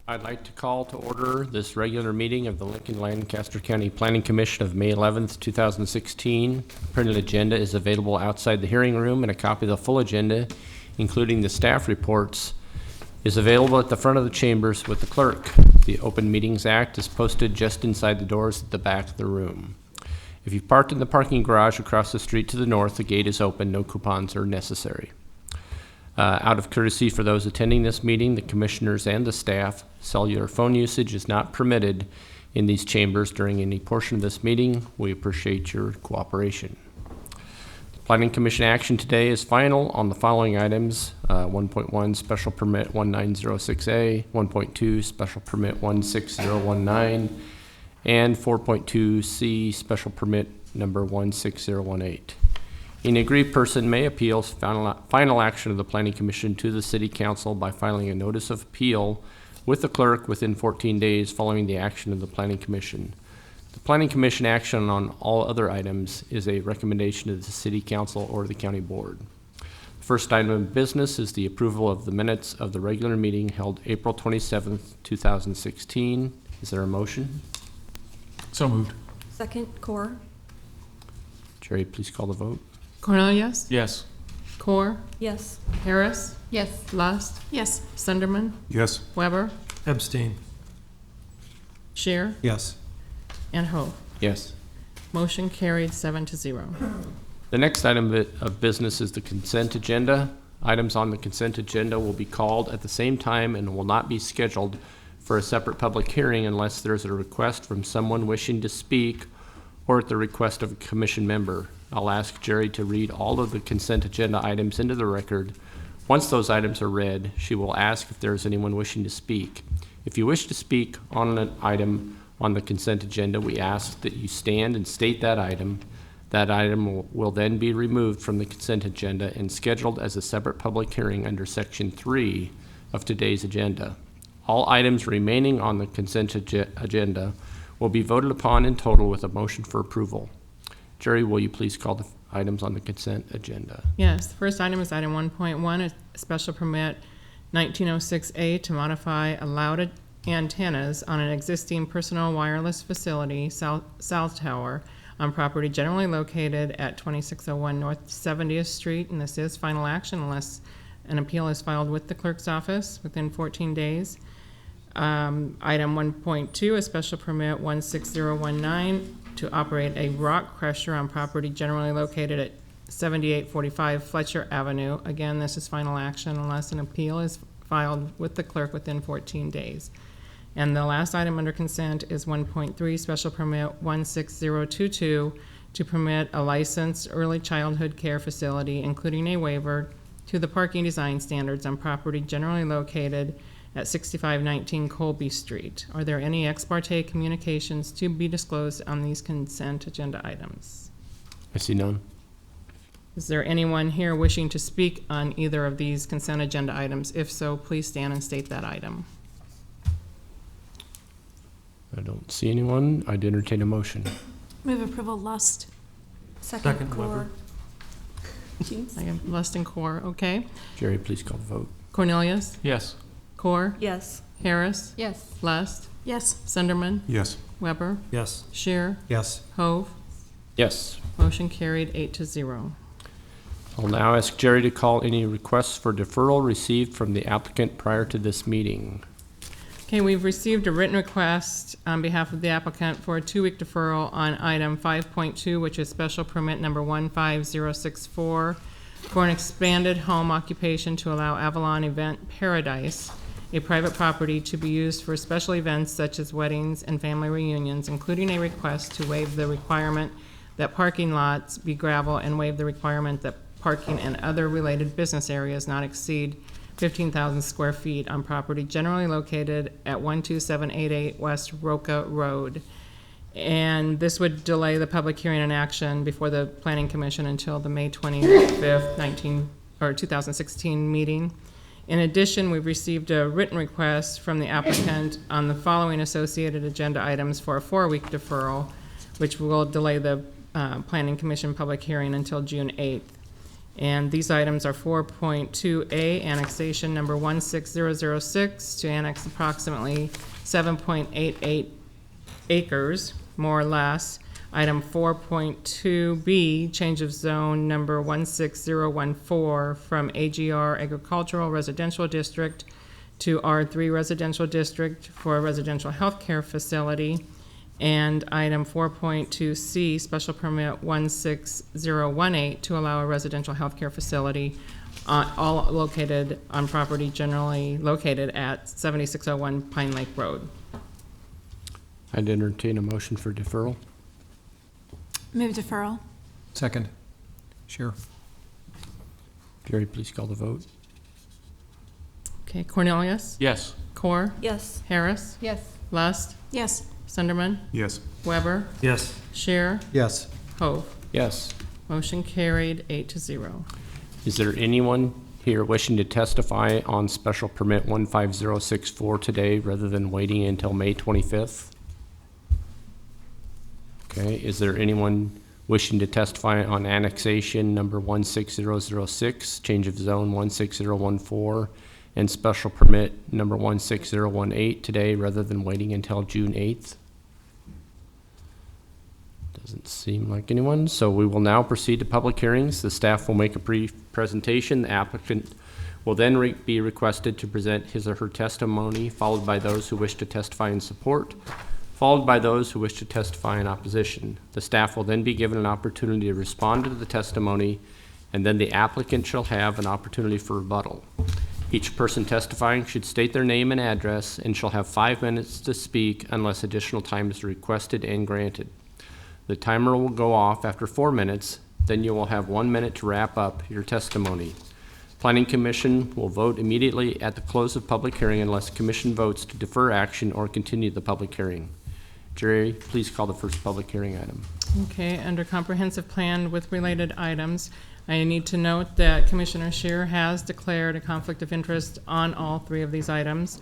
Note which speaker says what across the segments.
Speaker 1: I'd like to call to order this regular meeting of the Lincoln-Lancaster County Planning Commission of May 11th, 2016. The printed agenda is available outside the hearing room, and a copy of the full agenda, including the staff reports, is available at the front of the chambers with the clerk. The Open Meetings Act is posted just inside the doors at the back of the room. If you've parked in the parking garage across the street to the north, the gate is open. No coupons are necessary. Out of courtesy for those attending this meeting, the commissioners and the staff, cellular phone usage is not permitted in these chambers during any portion of this meeting. We appreciate your cooperation. The Planning Commission action today is final on the following items: 1.1 Special Permit 1906A, 1.2 Special Permit 16019, and 4.2C Special Permit number 16018. Any aggrieved person may appeal final action of the Planning Commission to the City Council by filing a notice of appeal with the clerk within 14 days following the action of the Planning Commission. The Planning Commission action on all other items is a recommendation to the City Council or the County Board. The first item of business is the approval of the minutes of the regular meeting held April 27th, 2016. Is there a motion?
Speaker 2: So moved.
Speaker 3: Second, Core.
Speaker 1: Jerry, please call the vote.
Speaker 4: Cornelius?
Speaker 2: Yes.
Speaker 4: Core?
Speaker 3: Yes.
Speaker 4: Harris?
Speaker 3: Yes.
Speaker 4: Lust?
Speaker 3: Yes.
Speaker 4: Sunderman?
Speaker 2: Yes.
Speaker 4: Weber?
Speaker 2: Abstain.
Speaker 4: Shear?
Speaker 2: Yes.
Speaker 4: And Hope.
Speaker 1: Yes.
Speaker 4: Motion carried 7-0.
Speaker 1: The next item of business is the consent agenda. Items on the consent agenda will be called at the same time and will not be scheduled for a separate public hearing unless there is a request from someone wishing to speak or at the request of a commission member. I'll ask Jerry to read all of the consent agenda items into the record. Once those items are read, she will ask if there is anyone wishing to speak. If you wish to speak on an item on the consent agenda, we ask that you stand and state that item. That item will then be removed from the consent agenda and scheduled as a separate public hearing under Section 3 of today's agenda. All items remaining on the consent agenda will be voted upon in total with a motion for approval. Jerry, will you please call the items on the consent agenda?
Speaker 4: Yes, the first item is item 1.1, a special permit 1906A to modify allowed antennas on an existing personal wireless facility, South Tower, on property generally located at 2601 North 70th Street, and this is final action unless an appeal is filed with the clerk's office within 14 days. Item 1.2, a special permit 16019 to operate a rock crusher on property generally located at 7845 Fletcher Avenue. Again, this is final action unless an appeal is filed with the clerk within 14 days. And the last item under consent is 1.3, special permit 16022 to permit a licensed early childhood care facility, including a waiver to the parking design standards on property generally located at 6519 Colby Street. Are there any ex parte communications to be disclosed on these consent agenda items?
Speaker 1: I see none.
Speaker 4: Is there anyone here wishing to speak on either of these consent agenda items? If so, please stand and state that item.
Speaker 1: I don't see anyone. I'd entertain a motion.
Speaker 3: Move approval, Lust. Second, Core.
Speaker 2: Weber.
Speaker 3: Jeez.
Speaker 4: I have Lust and Core, okay.
Speaker 1: Jerry, please call the vote.
Speaker 4: Cornelius?
Speaker 2: Yes.
Speaker 4: Core?
Speaker 3: Yes.
Speaker 4: Harris?
Speaker 3: Yes.
Speaker 4: Lust?
Speaker 3: Yes.
Speaker 4: Sunderman?
Speaker 2: Yes.
Speaker 4: Weber?
Speaker 2: Yes.
Speaker 4: Shear?
Speaker 2: Yes.
Speaker 4: Hove?
Speaker 1: Yes.
Speaker 4: Motion carried 8-0.
Speaker 1: I'll now ask Jerry to call any requests for deferral received from the applicant prior to this meeting.
Speaker 4: Okay, we've received a written request on behalf of the applicant for a 2-week deferral on item 5.2, which is special permit number 15064 for an expanded home occupation to allow Avalon Event Paradise, a private property, to be used for special events such as weddings and family reunions, including a request to waive the requirement that parking lots be gravel and waive the requirement that parking and other related business areas not exceed 15,000 square feet on property generally located at 12788 West Roca Road. And this would delay the public hearing and action before the Planning Commission until the May 25th, 2016 meeting. In addition, we've received a written request from the applicant on the following associated agenda items for a 4-week deferral, which will delay the Planning Commission public hearing until June 8th. And these items are 4.2A, annexation number 16006 to annex approximately 7.88 acres, more or less. Item 4.2B, change of zone number 16014 from AGR Agricultural Residential District to R3 Residential District for a residential healthcare facility. And item 4.2C, special permit 16018 to allow a residential healthcare facility, all located on property generally located at 7601 Pine Lake Road.
Speaker 1: I'd entertain a motion for deferral.
Speaker 3: Move deferral.
Speaker 2: Second. Sure.
Speaker 1: Jerry, please call the vote.
Speaker 4: Okay, Cornelius?
Speaker 2: Yes.
Speaker 4: Core?
Speaker 3: Yes.
Speaker 4: Harris?
Speaker 5: Yes.
Speaker 4: Lust?
Speaker 3: Yes.
Speaker 4: Sunderman?
Speaker 2: Yes.
Speaker 4: Weber?
Speaker 2: Yes.
Speaker 4: Scheer?
Speaker 2: Yes.
Speaker 4: Hove?
Speaker 1: Yes.
Speaker 4: Motion carried 8-0.
Speaker 1: Is there anyone here wishing to testify on special permit 15064 today rather than waiting until May 25th? Okay, is there anyone wishing to testify on annexation number 16006, change of zone 16014, and special permit number 16018 today rather than waiting until June 8th? Doesn't seem like anyone, so we will now proceed to public hearings. The staff will make a brief presentation. The applicant will then be requested to present his or her testimony, followed by those who wish to testify in support, followed by those who wish to testify in opposition. The staff will then be given an opportunity to respond to the testimony, and then the applicant shall have an opportunity for rebuttal. Each person testifying should state their name and address and shall have 5 minutes to speak unless additional time is requested and granted. The timer will go off after 4 minutes, then you will have 1 minute to wrap up your testimony. Planning Commission will vote immediately at the close of public hearing unless Commission votes to defer action or continue the public hearing. Jerry, please call the first public hearing item.
Speaker 4: Okay, under comprehensive plan with related items, I need to note that Commissioner Scheer has declared a conflict of interest on all 3 of these items.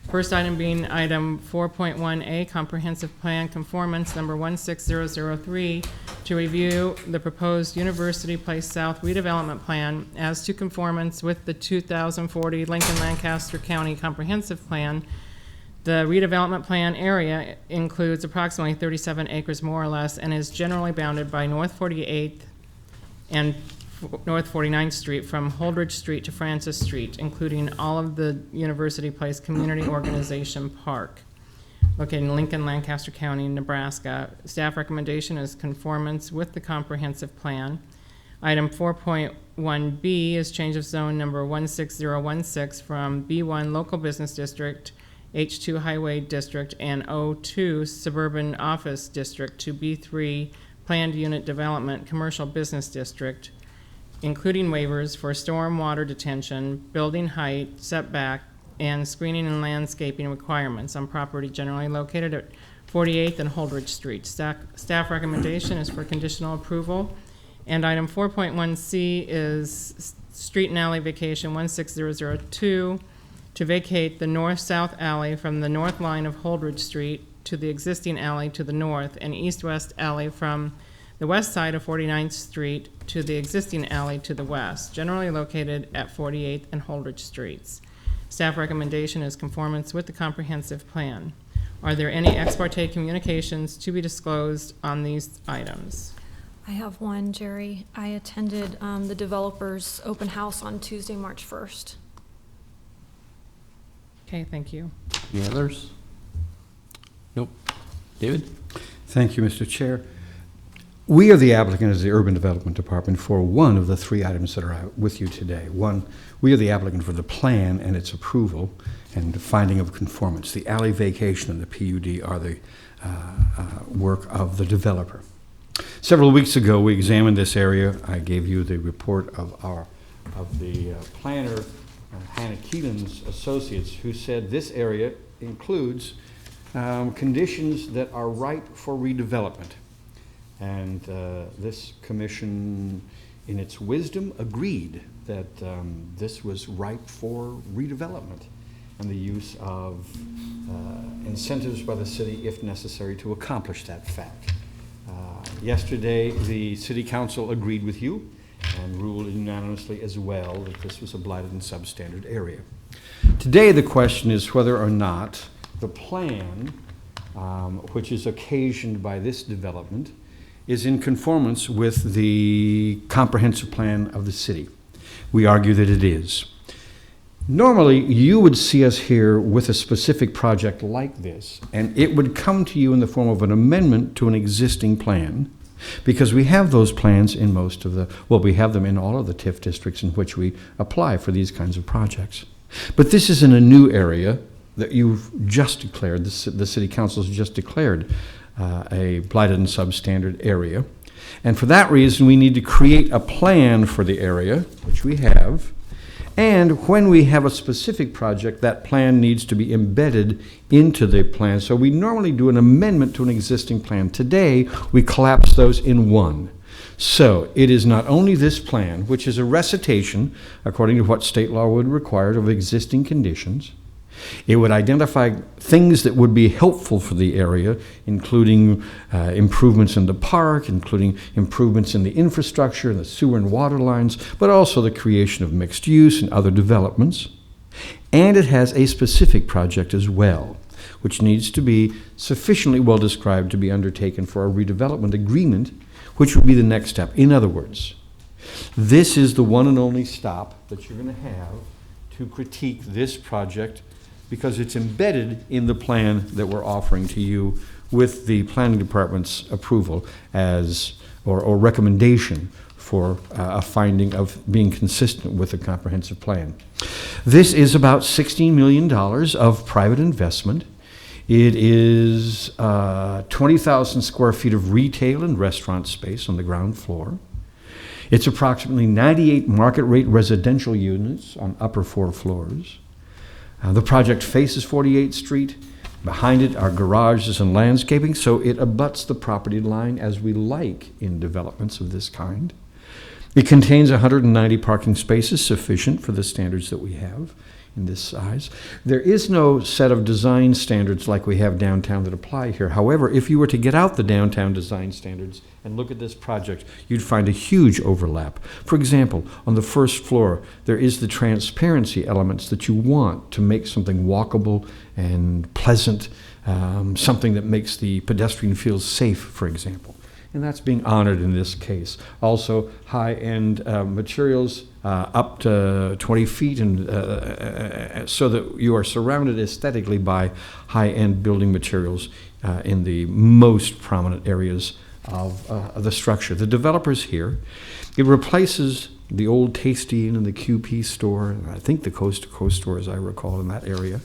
Speaker 4: First item being item 4.1A, comprehensive plan conformance number 16003 to review the proposed University Place South redevelopment plan as to conformance with the 2040 Lincoln-Lancaster County Comprehensive Plan. The redevelopment plan area includes approximately 37 acres more or less and is generally bounded by North 48th and North 49th Street from Holdridge Street to Francis Street, including all of the University Place Community Organization Park, located in Lincoln, Lancaster County, Nebraska. Staff recommendation is conformance with the comprehensive plan. Item 4.1B is change of zone number 16016 from B1 Local Business District, H2 Highway District, and O2 Suburban Office District to B3 Planned Unit Development Commercial Business District, including waivers for storm water detention, building height, setback, and screening and landscaping requirements on property generally located at 48th and Holdridge Street. Staff recommendation is for conditional approval. And item 4.1C is street and alley vacation 16002 to vacate the north-south alley from the north line of Holdridge Street to the existing alley to the north and east-west alley from the west side of 49th Street to the existing alley to the west, generally located at 48th and Holdridge Streets. Staff recommendation is conformance with the comprehensive plan. Are there any ex parte communications to be disclosed on these items?
Speaker 6: I have one, Jerry. I attended the developer's open house on Tuesday, March 1st.
Speaker 4: Okay, thank you.
Speaker 1: Any others? Nope. David?
Speaker 7: Thank you, Mr. Chair. We are the applicant as the Urban Development Department for one of the 3 items that are with you today. One, we are the applicant for the plan and its approval and the finding of conformance. The alley vacation and the PUD are the work of the developer. Several weeks ago, we examined this area. I gave you the report of the planner, Hannah Keelan's associates, who said this area includes conditions that are ripe for redevelopment. And this commission, in its wisdom, agreed that this was ripe for redevelopment and the use of incentives by the city, if necessary, to accomplish that fact. Yesterday, the City Council agreed with you and ruled unanimously as well that this was a blighted and substandard area. Today, the question is whether or not the plan, which is occasioned by this development, is in conformance with the comprehensive plan of the city. We argue that it is. Normally, you would see us here with a specific project like this, and it would come to you in the form of an amendment to an existing plan, because we have those plans in most of the, well, we have them in all of the TIF districts in which we apply for these kinds of projects. But this is in a new area that you've just declared, the city council's just declared a blighted and substandard area. And for that reason, we need to create a plan for the area, which we have. And when we have a specific project, that plan needs to be embedded into the plan. So we normally do an amendment to an existing plan. Today, we collapse those in one. So it is not only this plan, which is a recitation, according to what state law would require, of existing conditions. It would identify things that would be helpful for the area, including improvements in the park, including improvements in the infrastructure and the sewer and water lines, but also the creation of mixed use and other developments. And it has a specific project as well, which needs to be sufficiently well described to be undertaken for a redevelopment agreement, which would be the next step. In other words, this is the one and only stop that you're going to have to critique this project, because it's embedded in the plan that we're offering to you with the planning department's approval as, or recommendation for a finding of being consistent with the comprehensive plan. This is about $16 million of private investment. It is 20,000 square feet of retail and restaurant space on the ground floor. It's approximately 98 market rate residential units on upper 4 floors. The project faces 48th Street. Behind it are garages and landscaping, so it abuts the property line as we like in developments of this kind. It contains 190 parking spaces, sufficient for the standards that we have in this size. There is no set of design standards like we have downtown that apply here. However, if you were to get out the downtown design standards and look at this project, you'd find a huge overlap. For example, on the first floor, there is the transparency elements that you want to make something walkable and pleasant, something that makes the pedestrian feel safe, for example. And that's being honored in this case. Also, high-end materials up to 20 feet, and so that you are surrounded aesthetically by high-end building materials in the most prominent areas of the structure. The developers here, it replaces the old Tasty Inn and the QP store, and I think the Coast to Coast store, as I recall, in that area.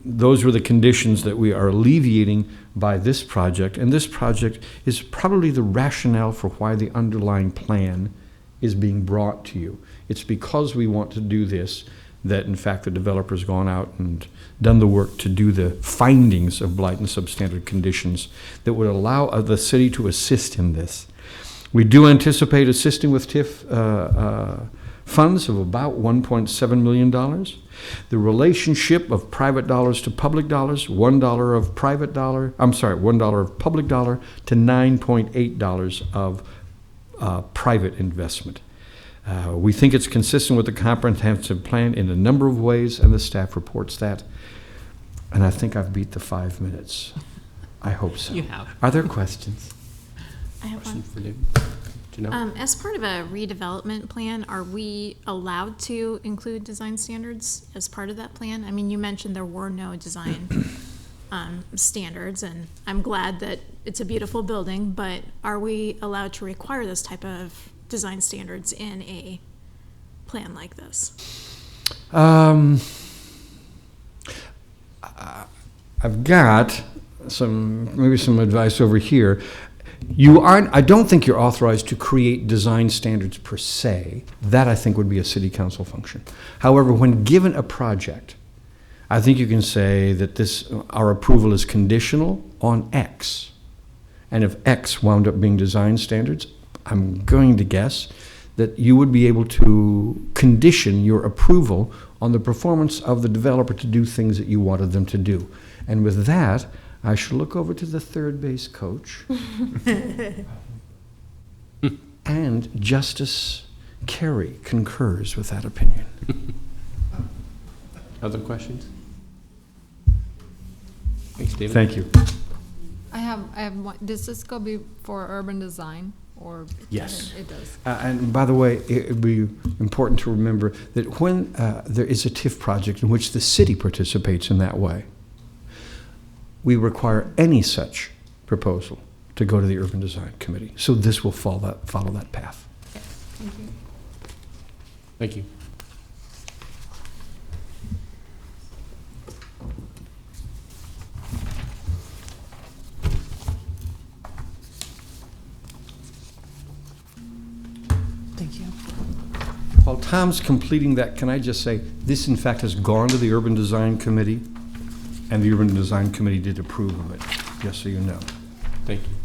Speaker 7: Those were the conditions that we are alleviating by this project, and this project is probably the rationale for why the underlying plan is being brought to you. It's because we want to do this that, in fact, the developer's gone out and done the work to do the findings of blight and substandard conditions that would allow the city to assist in this. We do anticipate assisting with TIF funds of about $1.7 million. The relationship of private dollars to public dollars, $1 of private dollar, $1 of public dollar to $9.8 of private investment. We think it's consistent with the comprehensive plan in a number of ways, and the staff reports that. And I think I've beat the 5 minutes. I hope so.
Speaker 4: You have.
Speaker 7: Are there questions?
Speaker 3: I have one.
Speaker 1: For David? Do you know?
Speaker 3: As part of a redevelopment plan, are we allowed to include design standards as part of that plan? I mean, you mentioned there were no design standards, and I'm glad that it's a beautiful building, but are we allowed to require this type of design standards in a plan like this?
Speaker 7: I've got maybe some advice over here. I don't think you're authorized to create design standards per se. That, I think, would be a city council function. However, when given a project, I think you can say that our approval is conditional on X. And if X wound up being design standards, I'm going to guess that you would be able to condition your approval on the performance of the developer to do things that you wanted them to do. And with that, I shall look over to the third base coach and Justice Carrie concurs with that opinion.
Speaker 1: Other questions? Thanks, David.
Speaker 7: Thank you.
Speaker 5: I have one, does this go before urban design, or?
Speaker 7: Yes.
Speaker 5: It does.
Speaker 7: And by the way, it would be important to remember that when there is a TIF project in which the city participates in that way, we require any such proposal to go to the Urban Design Committee. So this will follow that path.
Speaker 5: Thank you.
Speaker 1: Thank you.
Speaker 5: Thank you.
Speaker 7: While Tom's completing that, can I just say, this in fact has gone to the Urban Design Committee, and the Urban Design Committee did approve of it, just so you know.
Speaker 1: Thank you.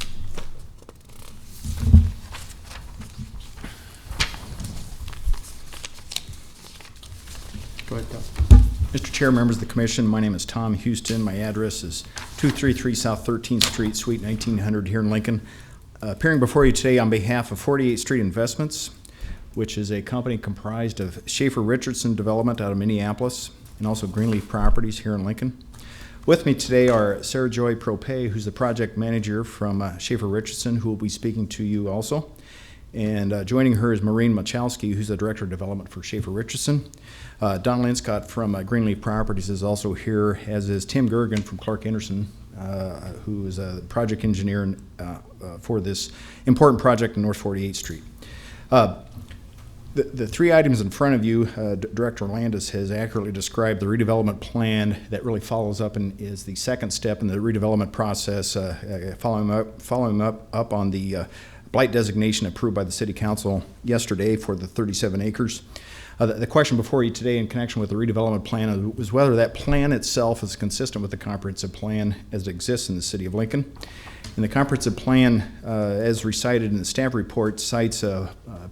Speaker 1: Go ahead, Tom.
Speaker 8: Mr. Chair, members of the commission, my name is Tom Houston. My address is 233 South 13th Street, Suite 1900 here in Lincoln. Appearing before you today on behalf of 48th Street Investments, which is a company comprised of Schaefer Richardson Development out of Minneapolis and also Greenleaf Properties here in Lincoln. With me today are Sarah Joy Propay, who's the project manager from Schaefer Richardson, who will be speaking to you also. And joining her is Maureen Machowski, who's the Director of Development for Schaefer Richardson. Don Linscott from Greenleaf Properties is also here, as is Tim Gergen from Clark Anderson, who is a project engineer for this important project in North 48th Street. The three items in front of you, Director Landis has accurately described the redevelopment plan that really follows up and is the second step in the redevelopment process, following up on the blight designation approved by the City Council yesterday for the 37 acres. The question before you today in connection with the redevelopment plan is whether that plan itself is consistent with the comprehensive plan as it exists in the City of Lincoln. And the comprehensive plan, as recited in the staff report, cites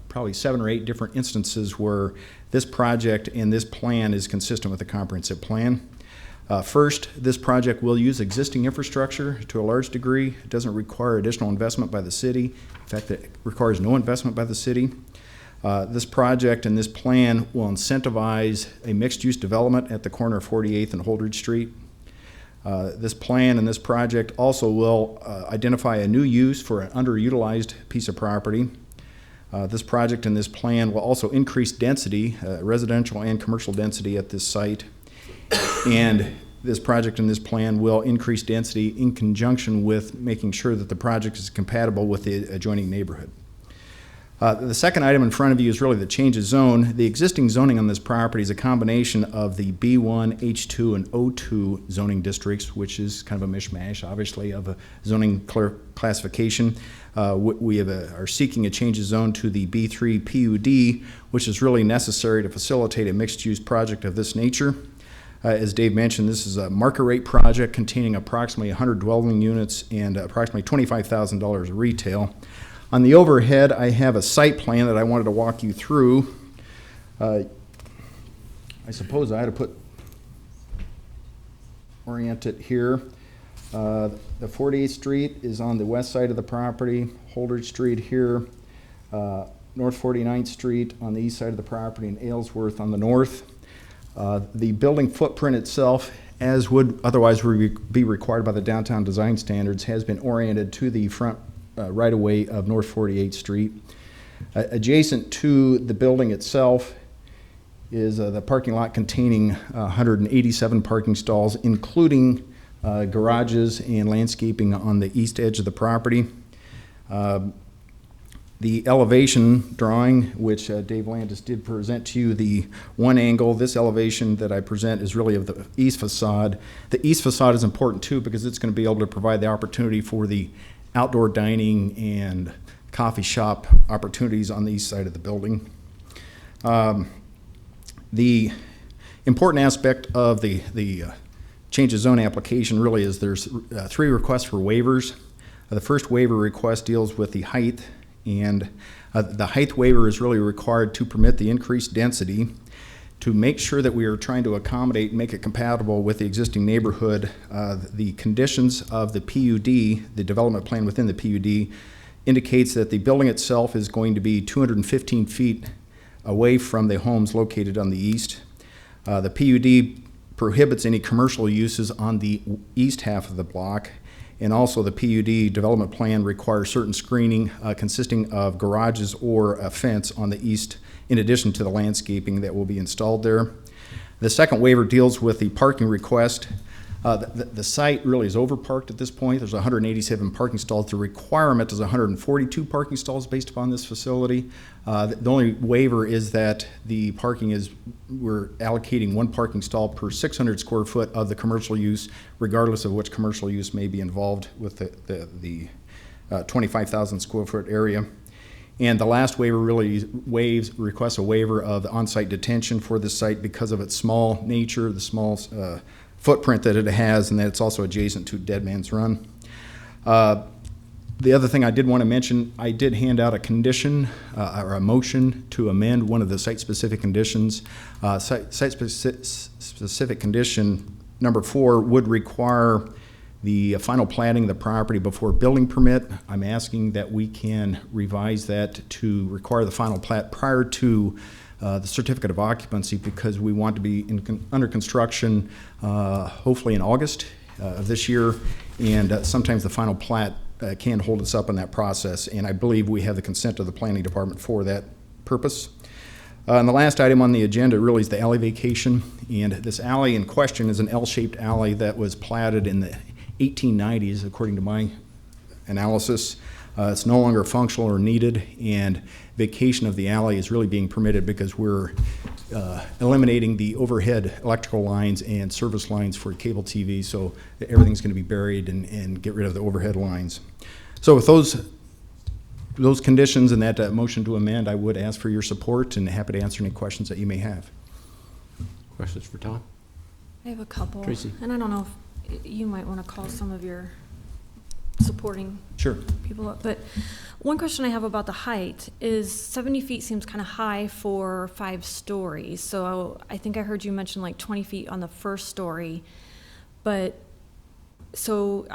Speaker 8: probably 7 or 8 different instances where this project and this plan is consistent with the comprehensive plan. First, this project will use existing infrastructure to a large degree. It doesn't require additional investment by the city. In fact, it requires no investment by the city. This project and this plan will incentivize a mixed-use development at the corner of 48th and Holdridge Street. This plan and this project also will identify a new use for an underutilized piece of property. This project and this plan will also increase density, residential and commercial density at this site. And this project and this plan will increase density in conjunction with making sure that the project is compatible with the adjoining neighborhood. The second item in front of you is really the change of zone. The existing zoning on this property is a combination of the B1, H2, and O2 zoning districts, which is kind of a mishmash, obviously, of a zoning classification. We are seeking a change of zone to the B3 PUD, which is really necessary to facilitate a mixed-use project of this nature. As Dave mentioned, this is a market rate project containing approximately 100 dwelling units and approximately $25,000 of retail. On the overhead, I have a site plan that I wanted to walk you through. I suppose I had to orient it here. The 48th Street is on the west side of the property, Holdridge Street here, North 49th Street on the east side of the property, and Aylesworth on the north. The building footprint itself, as would otherwise be required by the downtown design standards, has been oriented to the front right-of-way of North 48th Street. Adjacent to the building itself is the parking lot containing 187 parking stalls, including garages and landscaping on the east edge of the property. The elevation drawing, which Dave Landis did present to you, the one angle, this elevation that I present is really of the east facade. The east facade is important too because it's going to be able to provide the opportunity for the outdoor dining and coffee shop opportunities on the east side of the building. The important aspect of the change of zone application really is there's 3 requests for waivers. The first waiver request deals with the height, and the height waiver is really required to permit the increased density to make sure that we are trying to accommodate and make it compatible with the existing neighborhood. The conditions of the PUD, the development plan within the PUD, indicates that the building itself is going to be 215 feet away from the homes located on the east. The PUD prohibits any commercial uses on the east half of the block, and also the PUD development plan requires certain screening consisting of garages or a fence on the east, in addition to the landscaping that will be installed there. The second waiver deals with the parking request. The site really is overparked at this point. There's 187 parking stalls. The requirement is 142 parking stalls based upon this facility. The only waiver is that the parking is, we're allocating one parking stall per 600 square foot of the commercial use, regardless of which commercial use may be involved with the 25,000 square foot area. And the last waiver really requests a waiver of on-site detention for this site because of its small nature, the small footprint that it has, and that it's also adjacent to Dead Man's Run. The other thing I did want to mention, I did hand out a condition or a motion to amend one of the site-specific conditions. Site-specific condition number 4 would require the final planning of the property before building permit. I'm asking that we can revise that to require the final plat prior to the certificate of occupancy, because we want to be under construction hopefully in August of this year, and sometimes the final plat can hold us up in that process, and I believe we have the consent of the planning department for that purpose. And the last item on the agenda really is the alley vacation, and this alley in question is an L-shaped alley that was platted in the 1890s, according to my analysis. It's no longer functional or needed, and vacation of the alley is really being permitted because we're eliminating the overhead electrical lines and service lines for cable TV, so everything's going to be buried and get rid of the overhead lines. So with those conditions and that motion to amend, I would ask for your support and happy to answer any questions that you may have.
Speaker 1: Questions for Tom?
Speaker 6: I have a couple.
Speaker 1: Tracy.
Speaker 6: And I don't know if you might want to call some of your supporting
Speaker 8: Sure.
Speaker 6: people up. But one question I have about the height is 70 feet seems kind of high for 5 stories. So I think I heard you mention like 20 feet on the first story. But so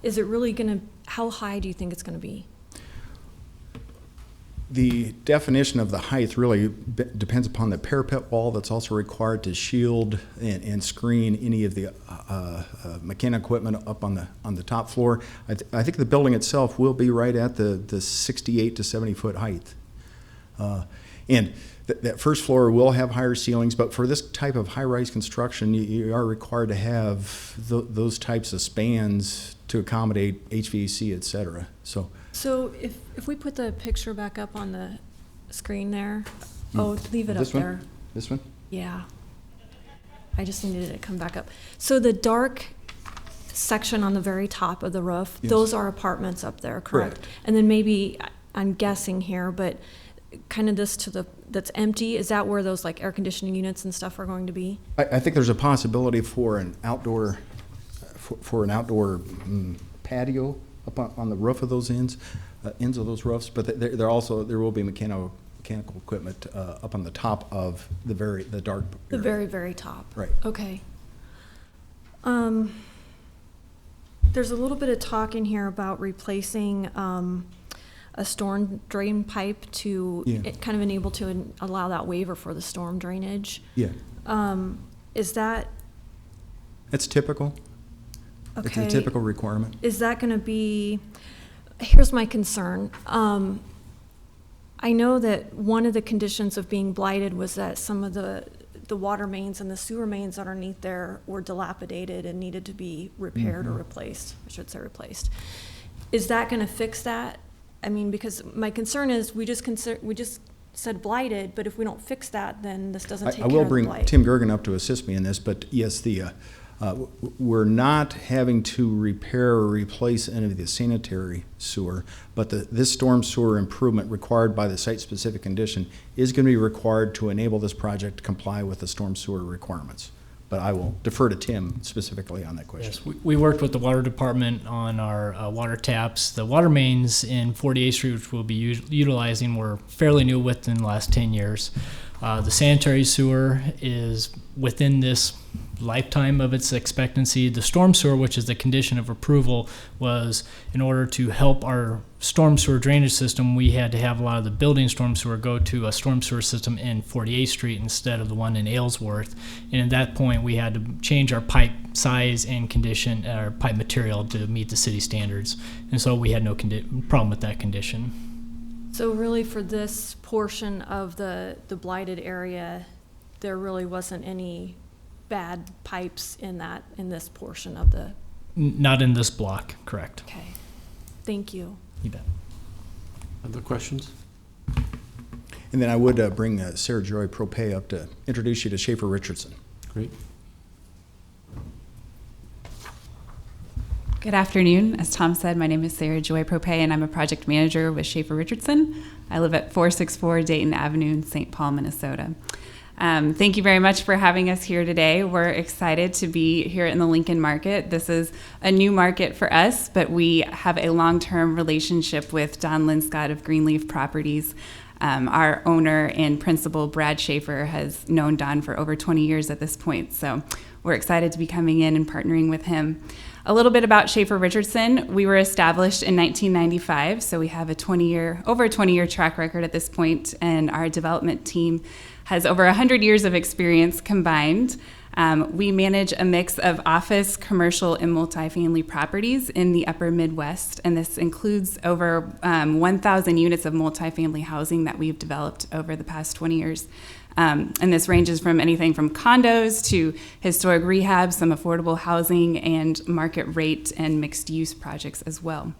Speaker 6: is it really going to, how high do you think it's going to be?
Speaker 8: The definition of the height really depends upon the parapet wall that's also required to shield and screen any of the mechanical equipment up on the top floor. I think the building itself will be right at the 68 to 70 foot height. And that first floor will have higher ceilings, but for this type of high-rise construction, you are required to have those types of spans to accommodate HVAC, et cetera.
Speaker 6: So if we put the picture back up on the screen there, leave it up there.
Speaker 8: This one?
Speaker 6: Yeah. I just needed it to come back up. So the dark section on the very top of the roof,
Speaker 8: Yes.
Speaker 6: those are apartments up there, correct?
Speaker 8: Correct.
Speaker 6: And then maybe, I'm guessing here, but kind of this that's empty, is that where those like air conditioning units and stuff are going to be?
Speaker 8: I think there's a possibility for an outdoor patio up on the roof of those ends of those roofs, but there will be mechanical equipment up on the top of the dark
Speaker 6: The
Speaker 8: area.
Speaker 6: very, very top?
Speaker 8: Right.
Speaker 6: Okay. There's a little bit of talk in here about replacing a storm drain pipe to kind of enable to allow that waiver for the storm drainage.
Speaker 8: Yeah,
Speaker 6: Is that,
Speaker 8: that's typical. It's
Speaker 6: okay?
Speaker 8: a typical requirement.
Speaker 6: Is that going to be, here's my concern. I know that one of the conditions of being blighted was that some of the water mains and the sewer mains underneath there were dilapidated and needed to be repaired or replaced, I should say replaced. Is that going to fix that? I mean, because my concern is we just said blighted, but if we don't fix that, then this doesn't take
Speaker 8: I
Speaker 6: care
Speaker 8: will
Speaker 6: of the
Speaker 8: bring
Speaker 6: blight.
Speaker 8: Tim Gergen up to assist me in this, but yes, we're not having to repair or replace any of the sanitary sewer, but this storm sewer improvement required by the site-specific condition is going to be required to enable this project to comply with the storm sewer requirements. But I will defer to Tim specifically on that question.
Speaker 9: Yes, we worked with the water department on our water taps. The water mains in 48th Street, which we'll be utilizing, were fairly new within the last 10 years. The sanitary sewer is within this lifetime of its expectancy. The storm sewer, which is the condition of approval, was in order to help our storm sewer drainage system, we had to have a lot of the building storm sewer go to a storm sewer system in 48th Street instead of the one in Aylesworth. And at that point, we had to change our pipe size and condition, our pipe material to meet the city standards. And so we had no problem with that condition.
Speaker 6: So really for this portion of the blighted area, there really wasn't any bad pipes in this portion of the,
Speaker 9: Not in this block, correct.
Speaker 6: okay. Thank you.
Speaker 9: You bet.
Speaker 1: Other questions?
Speaker 8: And then I would bring Sarah Joy Propay up to introduce you to Schaefer Richardson.
Speaker 1: Great.
Speaker 10: Good afternoon. As Tom said, my name is Sarah Joy Propay, and I'm a project manager with Schaefer Richardson. I live at 464 Dayton Avenue in St. Paul, Minnesota. Thank you very much for having us here today. We're excited to be here in the Lincoln market. This is a new market for us, but we have a long-term relationship with Don Linscott of Greenleaf Properties. Our owner and principal, Brad Schaefer, has known Don for over 20 years at this point, so we're excited to be coming in and partnering with him. A little bit about Schaefer Richardson. We were established in 1995, so we have over a 20-year track record at this point, and our development team has over 100 years of experience combined. We manage a mix of office, commercial, and multifamily properties in the upper Midwest, and this includes over 1,000 units of multifamily housing that we've developed over the past 20 years. And this ranges from anything from condos to historic rehab, some affordable housing, and market rate and mixed use projects as well.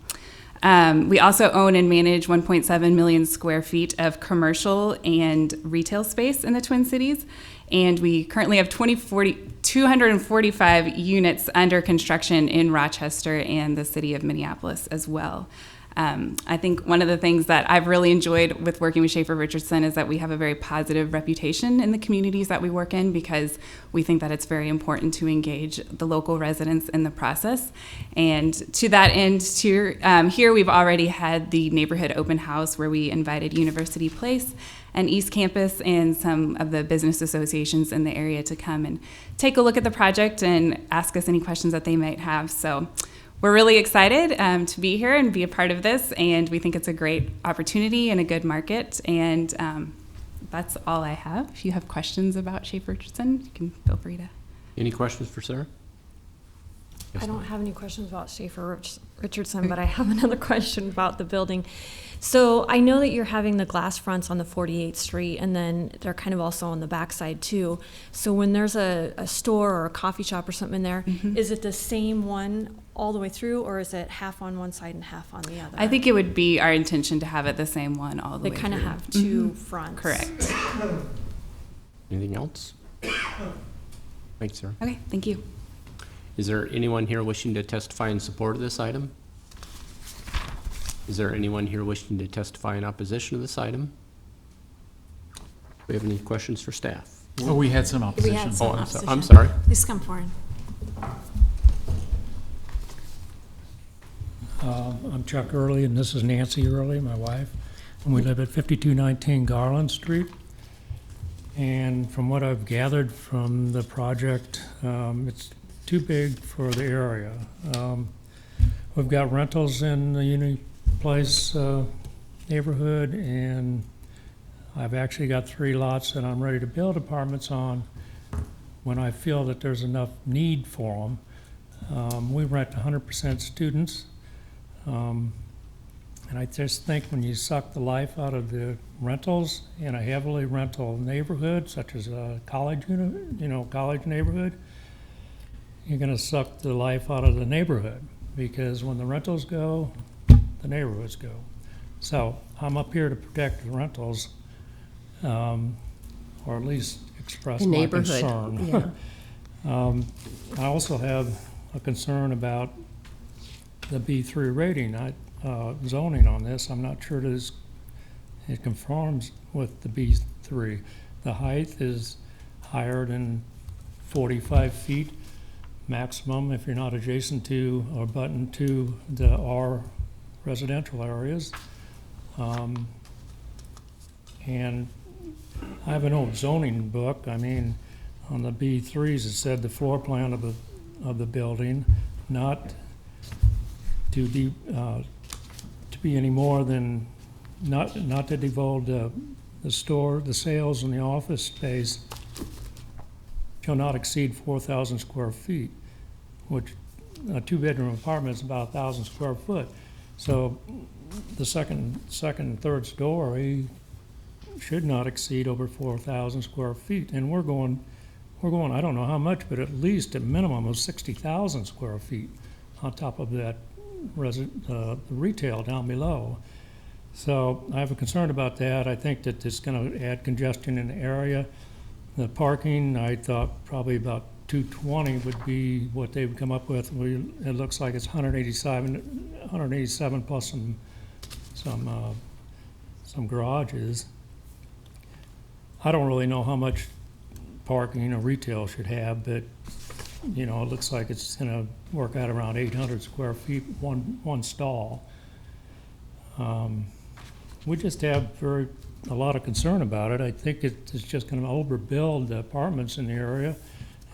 Speaker 10: We also own and manage 1.7 million square feet of commercial and retail space in the Twin Cities. And we currently have 245 units under construction in Rochester and the city of Minneapolis as well. I think one of the things that I've really enjoyed with working with Schaefer Richardson is that we have a very positive reputation in the communities that we work in, because we think that it's very important to engage the local residents in the process. And to that end, here we've already had the neighborhood open house where we invited University Place and East Campus and some of the business associations in the area to come and take a look at the project and ask us any questions that they might have. So we're really excited to be here and be a part of this, and we think it's a great opportunity and a good market. And that's all I have. If you have questions about Schaefer Richardson, you can feel free to.
Speaker 1: Any questions for Sarah? Yes,
Speaker 6: I don't
Speaker 1: ma'am.
Speaker 6: have any questions about Schaefer Richardson, but I have another question about the building. So I know that you're having the glass fronts on the 48th Street, and then they're kind of also on the backside too. So when there's a store or a coffee shop or something in there, is it the same one all the way through, or is it half on one side and half on the other?
Speaker 10: I think it would be our intention to have it the same one all the way
Speaker 6: They kind of
Speaker 10: through.
Speaker 6: have two fronts.
Speaker 10: Correct.
Speaker 1: Anything else? Thanks, Sarah.
Speaker 10: Okay, thank you.
Speaker 1: Is there anyone here wishing to testify in support of this item? Is there anyone here wishing to testify in opposition to this item? Do we have any questions for staff?
Speaker 2: Oh, we had some
Speaker 3: We
Speaker 2: opposition.
Speaker 3: had some
Speaker 1: Oh, I'm
Speaker 3: opposition.
Speaker 1: I'm sorry.
Speaker 3: Please come forward.
Speaker 11: I'm Chuck Early, and this is Nancy Early, my wife, and we live at 5219 Garland Street. And from what I've gathered from the project, it's too big for the area. We've got rentals in the Uni Place neighborhood, and I've actually got 3 lots that I'm ready to build apartments on when I feel that there's enough need for them. We rent 100% students. And I just think when you suck the life out of the rentals in a heavily rental neighborhood, such as a college neighborhood, you're gonna suck the life out of the neighborhood, because when the rentals go, the neighborhoods go. So I'm up here to protect the rentals, or at least express
Speaker 4: The
Speaker 11: my
Speaker 4: neighborhood,
Speaker 11: concern.
Speaker 4: yeah.
Speaker 11: I also have a concern about the B3 rating, zoning on this. I'm not sure it conforms with the B3. The height is higher than 45 feet maximum if you're not adjacent to or button to the R residential areas. And I have an old zoning book. I mean, on the B3s, it said the floor plan of the building not to be any more than, not to divulge the store, the sales and the office space shall not exceed 4,000 square feet, which a two-bedroom apartment is about 1,000 square foot. So the second and third story should not exceed over 4,000 square feet. And we're going, I don't know how much, but at least a minimum of 60,000 square feet on top of that the retail down below. So I have a concern about that. I think that it's going to add congestion in the area. The parking, I thought probably about 220 would be what they would come up with. It looks like it's 187 plus some garages. I don't really know how much parking a retail should have, but it looks like it's going to work out around 800 square feet, one stall. We just have a lot of concern about it. I think it's just going to overbuild the apartments in the area,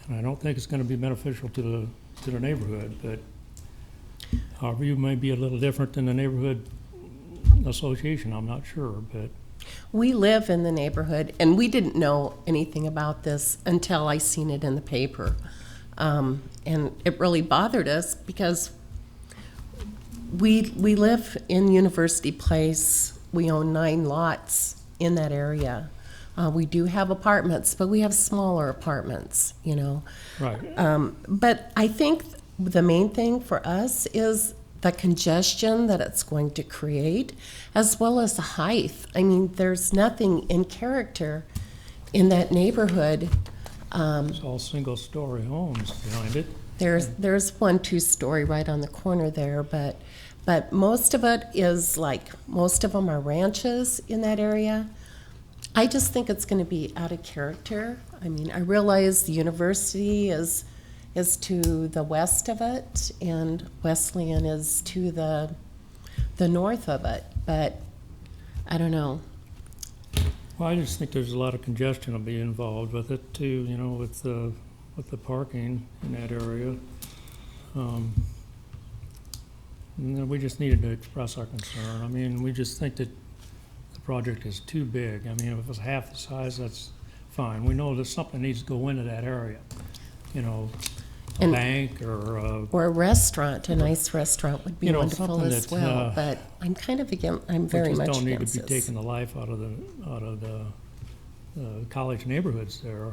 Speaker 11: and I don't think it's going to be beneficial to the neighborhood. But our view may be a little different than the neighborhood association. I'm not sure, but
Speaker 12: we live in the neighborhood, and we didn't know anything about this until I seen it in the paper. And it really bothered us because we live in University Place. We own 9 lots in that area. We do have apartments, but we have smaller apartments,
Speaker 11: right.
Speaker 12: But I think the main thing for us is the congestion that it's going to create, as well as the height. I mean, there's nothing in character in that neighborhood.
Speaker 11: It's all single-story homes behind it.
Speaker 12: There's 1 2-story right on the corner there, but most of it is most of them are ranches in that area. I just think it's going to be out of character. I mean, I realize the university is to the west of it, and Wesleyan is to the north of it, but I don't know.
Speaker 11: Well, I just think there's a lot of congestion will be involved with it too, with the parking in that area. We just needed to express our concern. I mean, we just think that the project is too big. I mean, if it was half the size, that's fine. We know that something needs to go into that area, a bank or
Speaker 12: a restaurant. A nice restaurant would be wonderful as
Speaker 11: that,
Speaker 12: well. But I'm kind of I'm very much
Speaker 11: don't need
Speaker 12: against
Speaker 11: to be
Speaker 12: this.
Speaker 11: taking the life out of the college neighborhoods there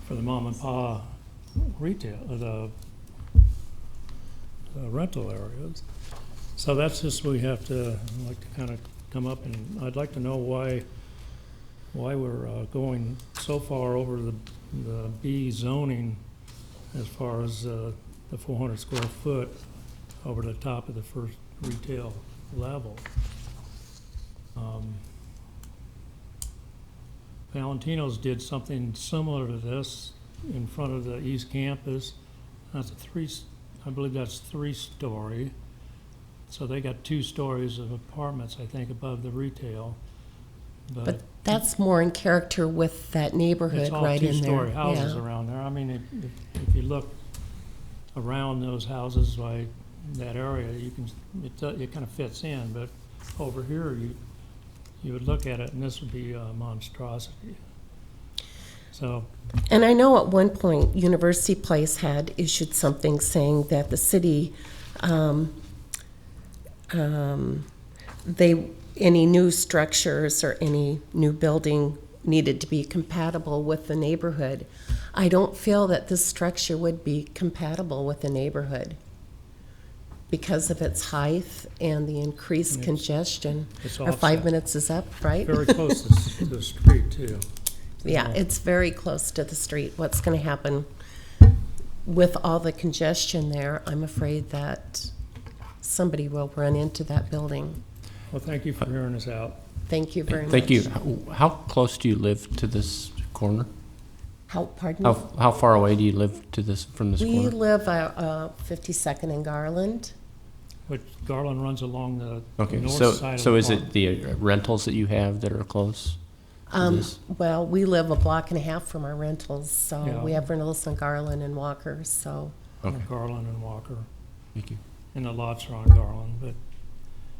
Speaker 11: for the mom and pop retail, the rental areas. So that's just, we have to kind of come up, and I'd like to know why we're going so far over the B zoning as far as the 400 square foot over the top of the first retail level. Valentino's did something similar to this in front of the East Campus. That's I believe that's 3-story. So they got 2 stories of apartments, I think, above the retail.
Speaker 12: But that's more in character with that neighborhood right in there.
Speaker 11: It's all 2-story houses
Speaker 12: Yeah.
Speaker 11: around there. I mean, if you look around those houses, like that area, it kind of fits in. But over here, you would look at it, and this would be a monstrosity. So,
Speaker 12: And I know at one point, University Place had issued something saying that the city, any new structures or any new building needed to be compatible with the neighborhood. I don't feel that this structure would be compatible with the neighborhood because of its height and the increased
Speaker 11: And
Speaker 12: congestion.
Speaker 11: it's
Speaker 12: Our 5
Speaker 11: offset.
Speaker 12: minutes is up, right?
Speaker 11: very close to the street, too.
Speaker 12: Yeah, it's very close to the street. What's going to happen with all the congestion there? I'm afraid that somebody will run into that building.
Speaker 11: Well, thank you for hearing us out.
Speaker 12: Thank you very much.
Speaker 1: Thank you. How close do you live to this corner?
Speaker 12: Pardon me?
Speaker 1: How far away do you live from this
Speaker 12: We
Speaker 1: corner?
Speaker 12: live at 52nd and Garland.
Speaker 11: But Garland runs along the
Speaker 1: Okay,
Speaker 11: north
Speaker 1: so
Speaker 11: side of
Speaker 1: so
Speaker 11: the
Speaker 1: is
Speaker 11: park.
Speaker 1: it the rentals that you have that are close? this?
Speaker 12: Well, we live a block and a half from our rentals, so
Speaker 11: Yeah.
Speaker 12: we have rentals in Garland and Walker, so,
Speaker 1: Okay.
Speaker 11: Garland and Walker.
Speaker 1: Thank you.
Speaker 11: And the lots are on Garland, but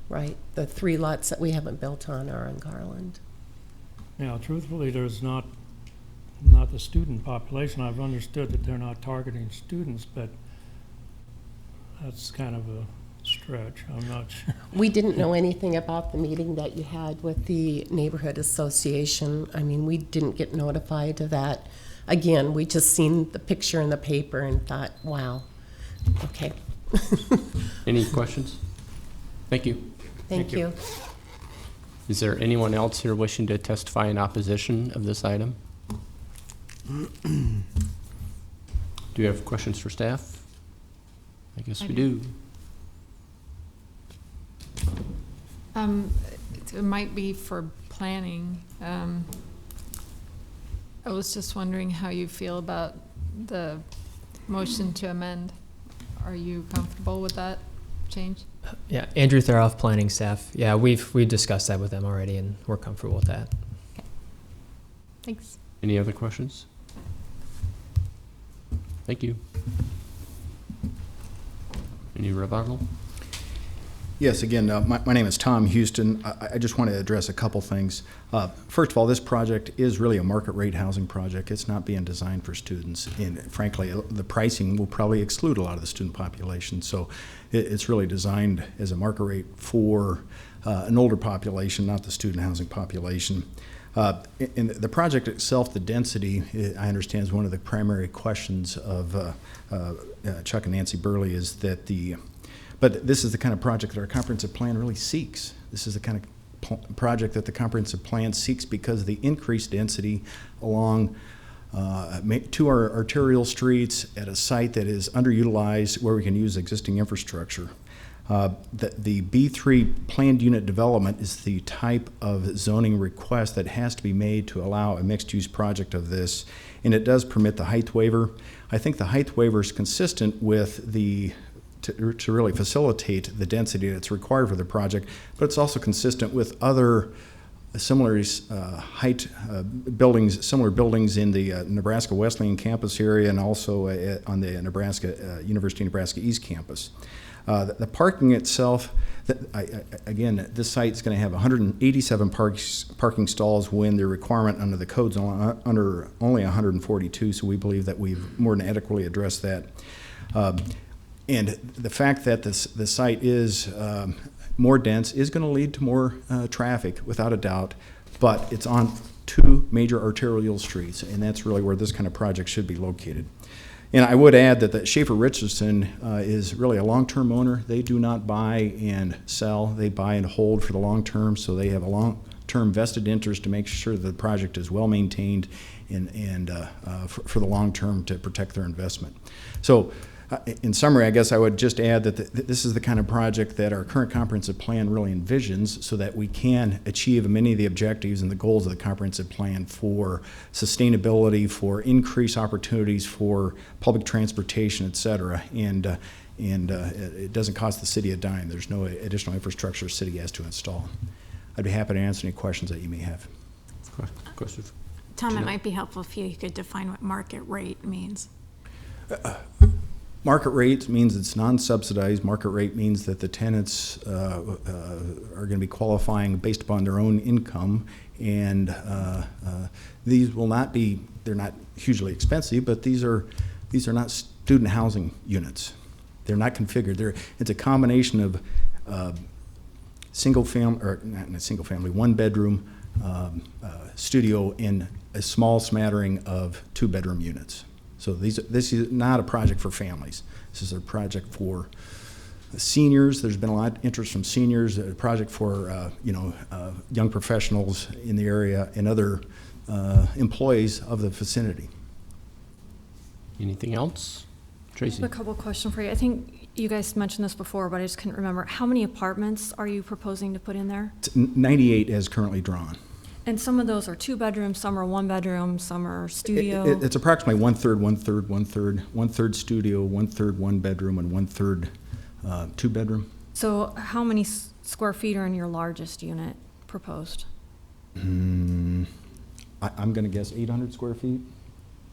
Speaker 12: right. The 3 lots that we haven't built on are on Garland.
Speaker 11: now truthfully, there's not the student population. I've understood that they're not targeting students, but that's kind of a stretch. I'm not sure.
Speaker 12: We didn't know anything about the meeting that you had with the neighborhood association. I mean, we didn't get notified of that. Again, we just seen the picture in the paper and thought, wow, okay.
Speaker 1: Any questions? Thank you.
Speaker 12: Thank you.
Speaker 1: Is there anyone else here wishing to testify in opposition of this item? Do you have questions for staff? I guess we do.
Speaker 5: It might be for planning. I was just wondering how you feel about the motion to amend. Are you comfortable with that change?
Speaker 13: Yeah, Andrew Theroff, planning staff. Yeah, we've discussed that with them already, and we're comfortable with that.
Speaker 5: Thanks.
Speaker 1: Any other questions? Thank you. Any rebuttal?
Speaker 8: Yes, again, my name is Tom Houston. I just want to address a couple things. First of all, this project is really a market rate housing project. It's not being designed for students. And frankly, the pricing will probably exclude a lot of the student population. So it's really designed as a market rate for an older population, not the student housing population. In the project itself, the density, I understand, is one of the primary questions of Chuck and Nancy Burley, is that but this is the kind of project that our comprehensive plan really seeks. This is the kind of project that the comprehensive plan seeks because of the increased density along 2 arterial streets at a site that is underutilized where we can use existing infrastructure. The B3 planned unit development is the type of zoning request that has to be made to allow a mixed-use project of this, and it does permit the height waiver. I think the height waiver is consistent with to really facilitate the density that's required for the project, but it's also consistent with other similar height buildings, similar buildings in the Nebraska Wesleyan campus area and also on the University of Nebraska East campus. The parking itself, again, this site is going to have 187 parking stalls when the requirement under the code's under only 142, so we believe that we've more than adequately addressed that. And the fact that the site is more dense is going to lead to more traffic, without a doubt, but it's on 2 major arterial streets, and that's really where this kind of project should be located. And I would add that the Schaefer Richardson is really a long-term owner. They do not buy and sell. They buy and hold for the long term, so they have a long-term vested interest to make sure that the project is well maintained and for the long term to protect their investment. So in summary, I guess I would just add that this is the kind of project that our current comprehensive plan really envisions so that we can achieve many of the objectives and the goals of the comprehensive plan for sustainability, for increased opportunities for public transportation, et cetera. And it doesn't cost the city a dime. There's no additional infrastructure the city has to install. I'd be happy to answer any questions that you may have.
Speaker 1: Questions?
Speaker 3: Tom, it might be helpful if you could define what market rate means.
Speaker 8: Market rate means it's non-subsidized. Market rate means that the tenants are going to be qualifying based upon their own income, and these will not be, they're not hugely expensive, but these are not student housing units. They're not configured. It's a combination of single family, or not single family, 1-bedroom studio in a small smattering of 2-bedroom units. So this is not a project for families. This is a project for seniors. There's been a lot of interest from seniors. A project for young professionals in the area and other employees of the vicinity.
Speaker 1: Anything else? Tracy?
Speaker 6: I have a couple questions for you. I think you guys mentioned this before, but I just couldn't remember. How many apartments are you proposing to put in there?
Speaker 8: 98 as currently drawn.
Speaker 6: And some of those are 2 bedrooms, some are 1 bedroom, some are studio.
Speaker 8: It's approximately 1/3, 1/3, 1/3, 1/3 studio, 1/3 1-bedroom, and 1/3 2-bedroom.
Speaker 6: So how many square feet are in your largest unit proposed?
Speaker 8: I'm going to guess 800 square feet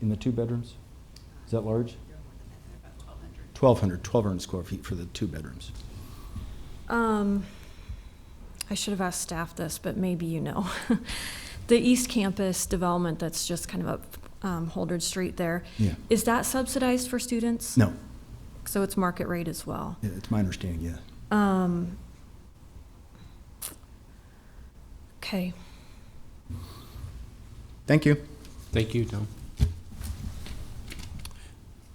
Speaker 8: in the 2 bedrooms? Is that large? 1,200 square feet for the 2 bedrooms.
Speaker 6: I should have asked staff this, but maybe you know. The East Campus development that's just kind of up Holdridge Street there.
Speaker 8: Yeah.
Speaker 6: Is that subsidized for students?
Speaker 8: No,
Speaker 6: So it's market rate as well?
Speaker 8: it's my understanding, yeah.
Speaker 6: Okay.
Speaker 8: Thank you.
Speaker 1: Thank you, Tom.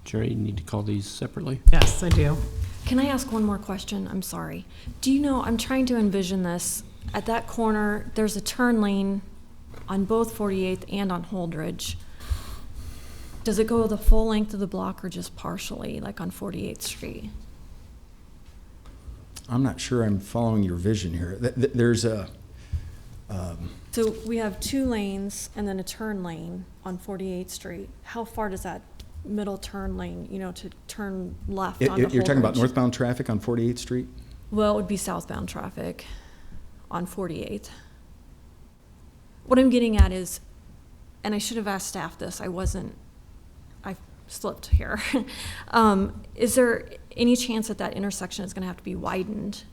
Speaker 1: Jerry, you need to call these separately?
Speaker 4: Yes, I do.
Speaker 6: Can I ask one more question? I'm sorry. Do you know, I'm trying to envision this. At that corner, there's a turn lane on both 48th and on Holdridge. Does it go the full length of the block or just partially, like on 48th Street?
Speaker 8: I'm not sure I'm following your vision here. There's a,
Speaker 6: So we have 2 lanes and then a turn lane on 48th Street. How far does that middle turn lane, to turn left onto
Speaker 8: you're talking about
Speaker 6: Holdridge?
Speaker 8: northbound traffic on 48th Street?
Speaker 6: Well, it would be southbound traffic on 48th. What I'm getting at is, and I should have asked staff this, I slipped here. Is there any chance that that intersection is going to have to be widened?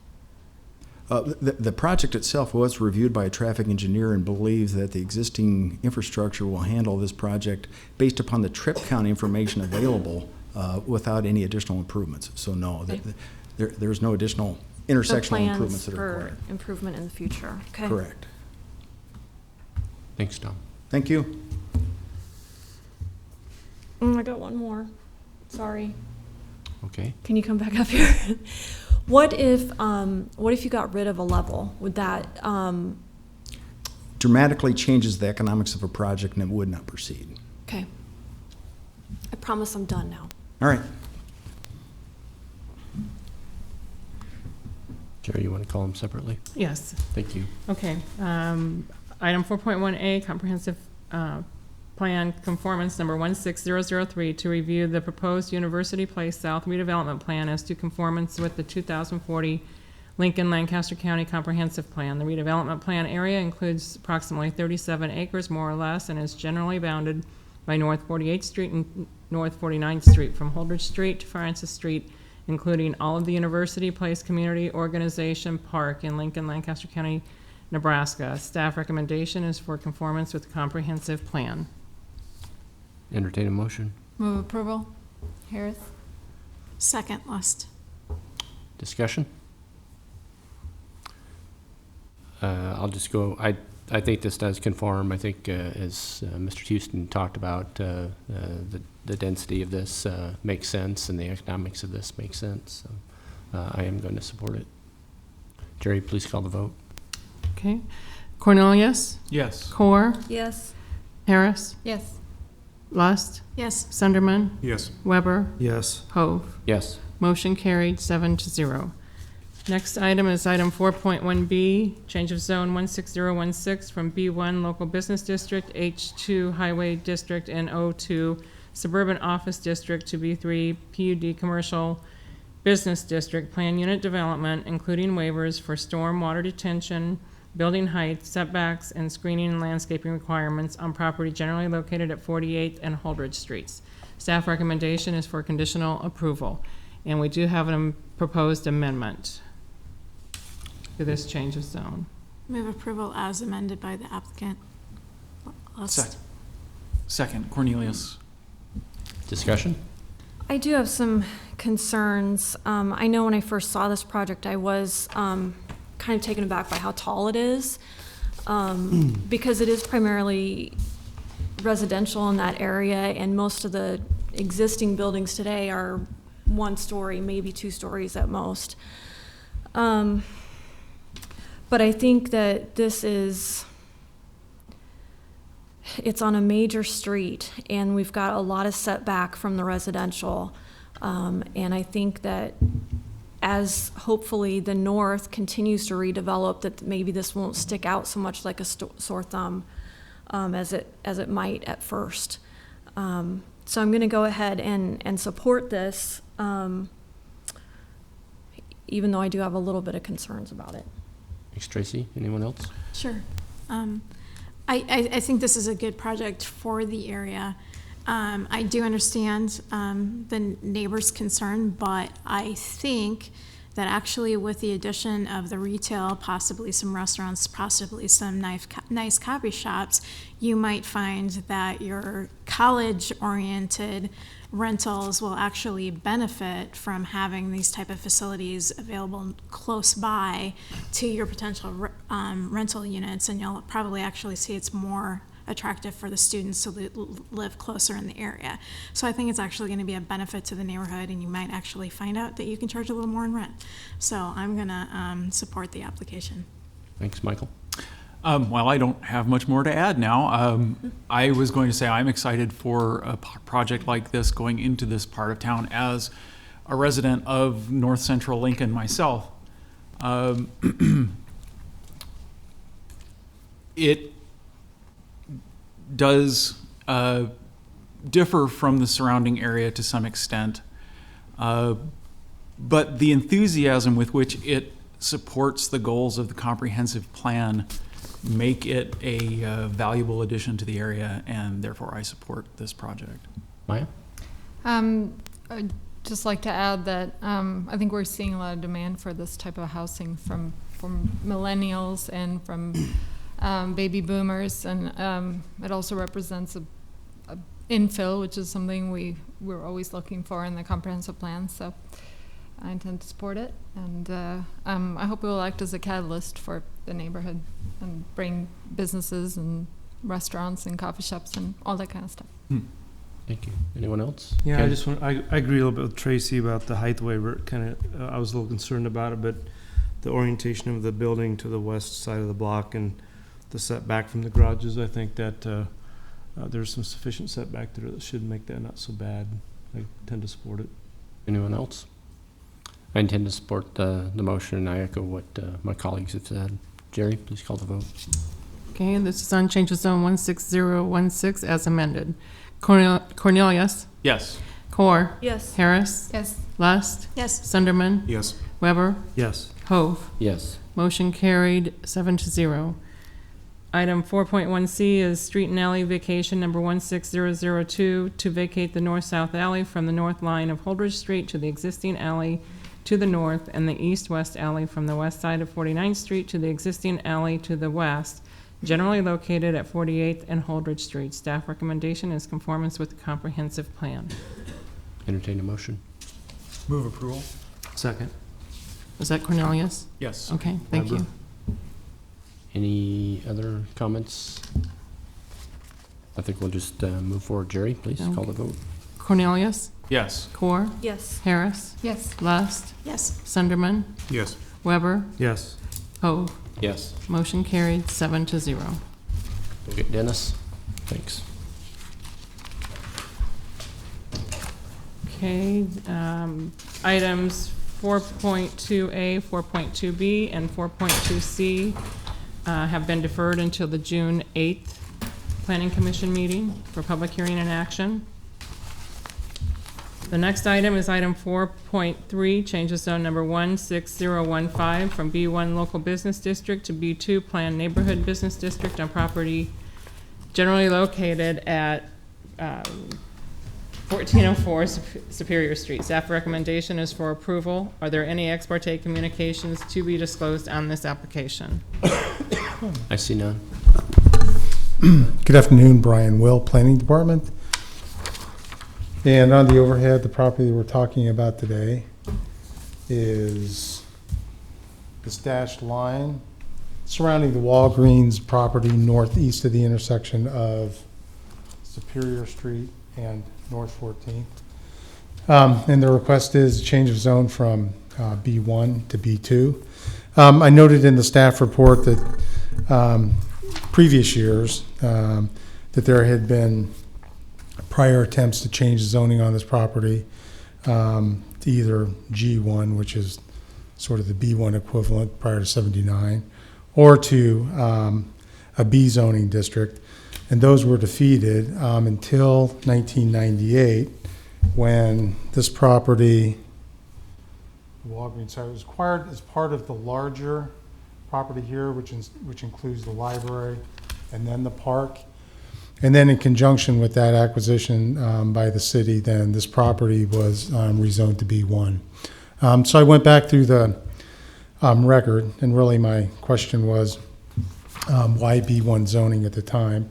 Speaker 8: The project itself was reviewed by a traffic engineer and believes that the existing infrastructure will handle this project based upon the trip count information available without any additional improvements. So no,
Speaker 6: Okay.
Speaker 8: there's no additional
Speaker 6: No
Speaker 8: intersectional improvements
Speaker 6: plans
Speaker 8: that are
Speaker 6: for
Speaker 8: required.
Speaker 6: improvement in the future? Okay.
Speaker 8: Correct.
Speaker 1: Thanks, Tom.
Speaker 8: Thank you.
Speaker 6: I got one more. Sorry.
Speaker 1: Okay.
Speaker 6: Can you come back up here? What if you got rid of a level? Would that,
Speaker 8: Dramatically changes the economics of a project and it would not proceed.
Speaker 6: okay. I promise I'm done now.
Speaker 8: All right.
Speaker 1: Jerry, you want to call them separately?
Speaker 4: Yes.
Speaker 1: Thank you.
Speaker 4: Okay. Item 4.1A, comprehensive plan conformance number 16003 to review the proposed University Place South redevelopment plan as to conformance with the 2040 Lincoln Lancaster County Comprehensive Plan. The redevelopment plan area includes approximately 37 acres more or less and is generally bounded by North 48th Street and North 49th Street from Holdridge Street to Francis Street, including all of the University Place Community Organization Park in Lincoln, Lancaster County, Nebraska. Staff recommendation is for conformance with the comprehensive plan.
Speaker 1: Entertain a motion.
Speaker 5: Move approval. Harris?
Speaker 3: Second, Lust.
Speaker 1: Discussion? I'll just go, I think this does conform. I think as Mr. Houston talked about, the density of this makes sense and the economics of this makes sense. So, I am going to support it. Jerry, please call the vote.
Speaker 4: Okay. Cornelius?
Speaker 2: Yes.
Speaker 4: Core?
Speaker 6: Yes.
Speaker 4: Harris?
Speaker 5: Yes.
Speaker 4: Lust?
Speaker 3: Yes.
Speaker 4: Sunderman?
Speaker 2: Yes.
Speaker 4: Weber?
Speaker 2: Yes.
Speaker 4: Hove?
Speaker 1: Yes.
Speaker 4: Motion carried 7-0. Next item is item 4.1B, change of zone 16016 from B1 Local Business District, H2 Highway District, and O2 Suburban Office District to B3 PUD Commercial Business District. Plan unit development, including waivers for storm water detention, building height, setbacks, and screening and landscaping requirements on property generally located at 48th and Holdridge Streets. Staff recommendation is for conditional approval, and we do have a proposed amendment to this change of zone.
Speaker 3: Move approval as amended by the applicant. Lust.
Speaker 2: Second, Cornelius.
Speaker 1: Discussion?
Speaker 6: I do have some concerns. I know when I first saw this project, I was kind of taken aback by how tall it is, because it is primarily residential in that area, and most of the existing buildings today are 1 story, maybe 2 stories at most. But I think that it's on a major street, and we've got a lot of setback from the residential. And I think that as hopefully the north continues to redevelop, that maybe this won't stick out so much like a sore thumb as it might at first. So I'm going to go ahead and support this, even though I do have a little bit of concerns about it.
Speaker 1: Thanks, Tracy. Anyone else?
Speaker 3: Sure. I think this is a good project for the area. I do understand the neighbor's concern, but I think that actually with the addition of the retail, possibly some restaurants, possibly some nice coffee shops, you might find that your college-oriented rentals will actually benefit from having these type of facilities available close by to your potential rental units, and you'll probably actually see it's more attractive for the students to live closer in the area. So I think it's actually going to be a benefit to the neighborhood, and you might actually find out that you can charge a little more in rent. So I'm going to support the application.
Speaker 1: Thanks, Michael.
Speaker 2: Well, I don't have much more to add now. I was going to say I'm excited for a project like this going into this part of town as a resident of North Central Lincoln myself. It does differ from the surrounding area to some extent, but the enthusiasm with which it supports the goals of the comprehensive plan make it a valuable addition to the area, and therefore I support this project.
Speaker 1: Maya?
Speaker 5: I'd just like to add that I think we're seeing a lot of demand for this type of housing from millennials and from baby boomers, and it also represents a infill, which is something we're always looking for in the comprehensive plan. So I intend to support it, and I hope it will act as a catalyst for the neighborhood and bring businesses and restaurants and coffee shops and all that kind of stuff.
Speaker 1: Thank you. Anyone else?
Speaker 14: Yeah,
Speaker 1: Ken?
Speaker 14: I agree a little bit with Tracy about the height waiver. Kind of, I was a little concerned about it, but the orientation of the building to the west side of the block and the setback from the garages, I think that there's some sufficient setback there that should make that not so bad. I tend to support it.
Speaker 1: Anyone else? I intend to support the motion, and I echo what my colleagues have said. Jerry, please call the vote.
Speaker 4: Okay, this is on change of zone 16016 as amended. Cornelius?
Speaker 2: Yes.
Speaker 4: Core?
Speaker 6: Yes.
Speaker 4: Harris?
Speaker 5: Yes.
Speaker 4: Lust?
Speaker 3: Yes.
Speaker 4: Sunderman?
Speaker 2: Yes.
Speaker 4: Weber?
Speaker 14: Yes.
Speaker 4: Hove?
Speaker 1: Yes.
Speaker 4: Motion carried 7-0. Item 4.1C is street and alley vacation number 16002 to vacate the north-south alley from the north line of Holdridge Street to the existing alley to the north, and the east-west alley from the west side of 49th Street to the existing alley to the west, generally located at 48th and Holdridge Street. Staff recommendation is conformance with the comprehensive plan.
Speaker 1: Entertain a motion.
Speaker 2: Move approval.
Speaker 14: Second.
Speaker 4: Was that Cornelius?
Speaker 2: Yes.
Speaker 4: Okay, thank you.
Speaker 1: Any other comments? I think we'll just move forward. Jerry, please call the vote.
Speaker 4: Cornelius?
Speaker 2: Yes.
Speaker 4: Core?
Speaker 6: Yes.
Speaker 4: Harris?
Speaker 5: Yes.
Speaker 4: Lust?
Speaker 3: Yes.
Speaker 4: Sunderman?
Speaker 2: Yes.
Speaker 4: Weber?
Speaker 14: Yes.
Speaker 4: Hove?
Speaker 1: Yes.
Speaker 4: Motion carried 7-0.
Speaker 1: We'll get Dennis. Thanks.
Speaker 4: Okay, items 4.2A, 4.2B, and 4.2C have been deferred until the June 8th Planning Commission meeting for public hearing and action. The next item is item 4.3, changes zone number 16015 from B1 Local Business District to B2 Planned Neighborhood Business District on property generally located at 1404 Superior Street. Staff recommendation is for approval. Are there any ex parte communications to be disclosed on this application?
Speaker 1: I see none.
Speaker 15: Good afternoon, Brian Will, Planning Department. And on the overhead, the property we're talking about today is this dashed line surrounding the Walgreens property northeast of the intersection of Superior Street and North 14th. And the request is a change of zone from B1 to B2. I noted in the staff report that previous years that there had been prior attempts to change zoning on this property to either G1, which is sort of the B1 equivalent prior to 79, or to a B zoning district. And those were defeated until 1998, when this property, the Walgreens site, was acquired as part of the larger property here, which includes the library, and then the park. And then in conjunction with that acquisition by the city, then this property was rezoned to B1. So I went back through the record, and really my question was, why B1 zoning at the time?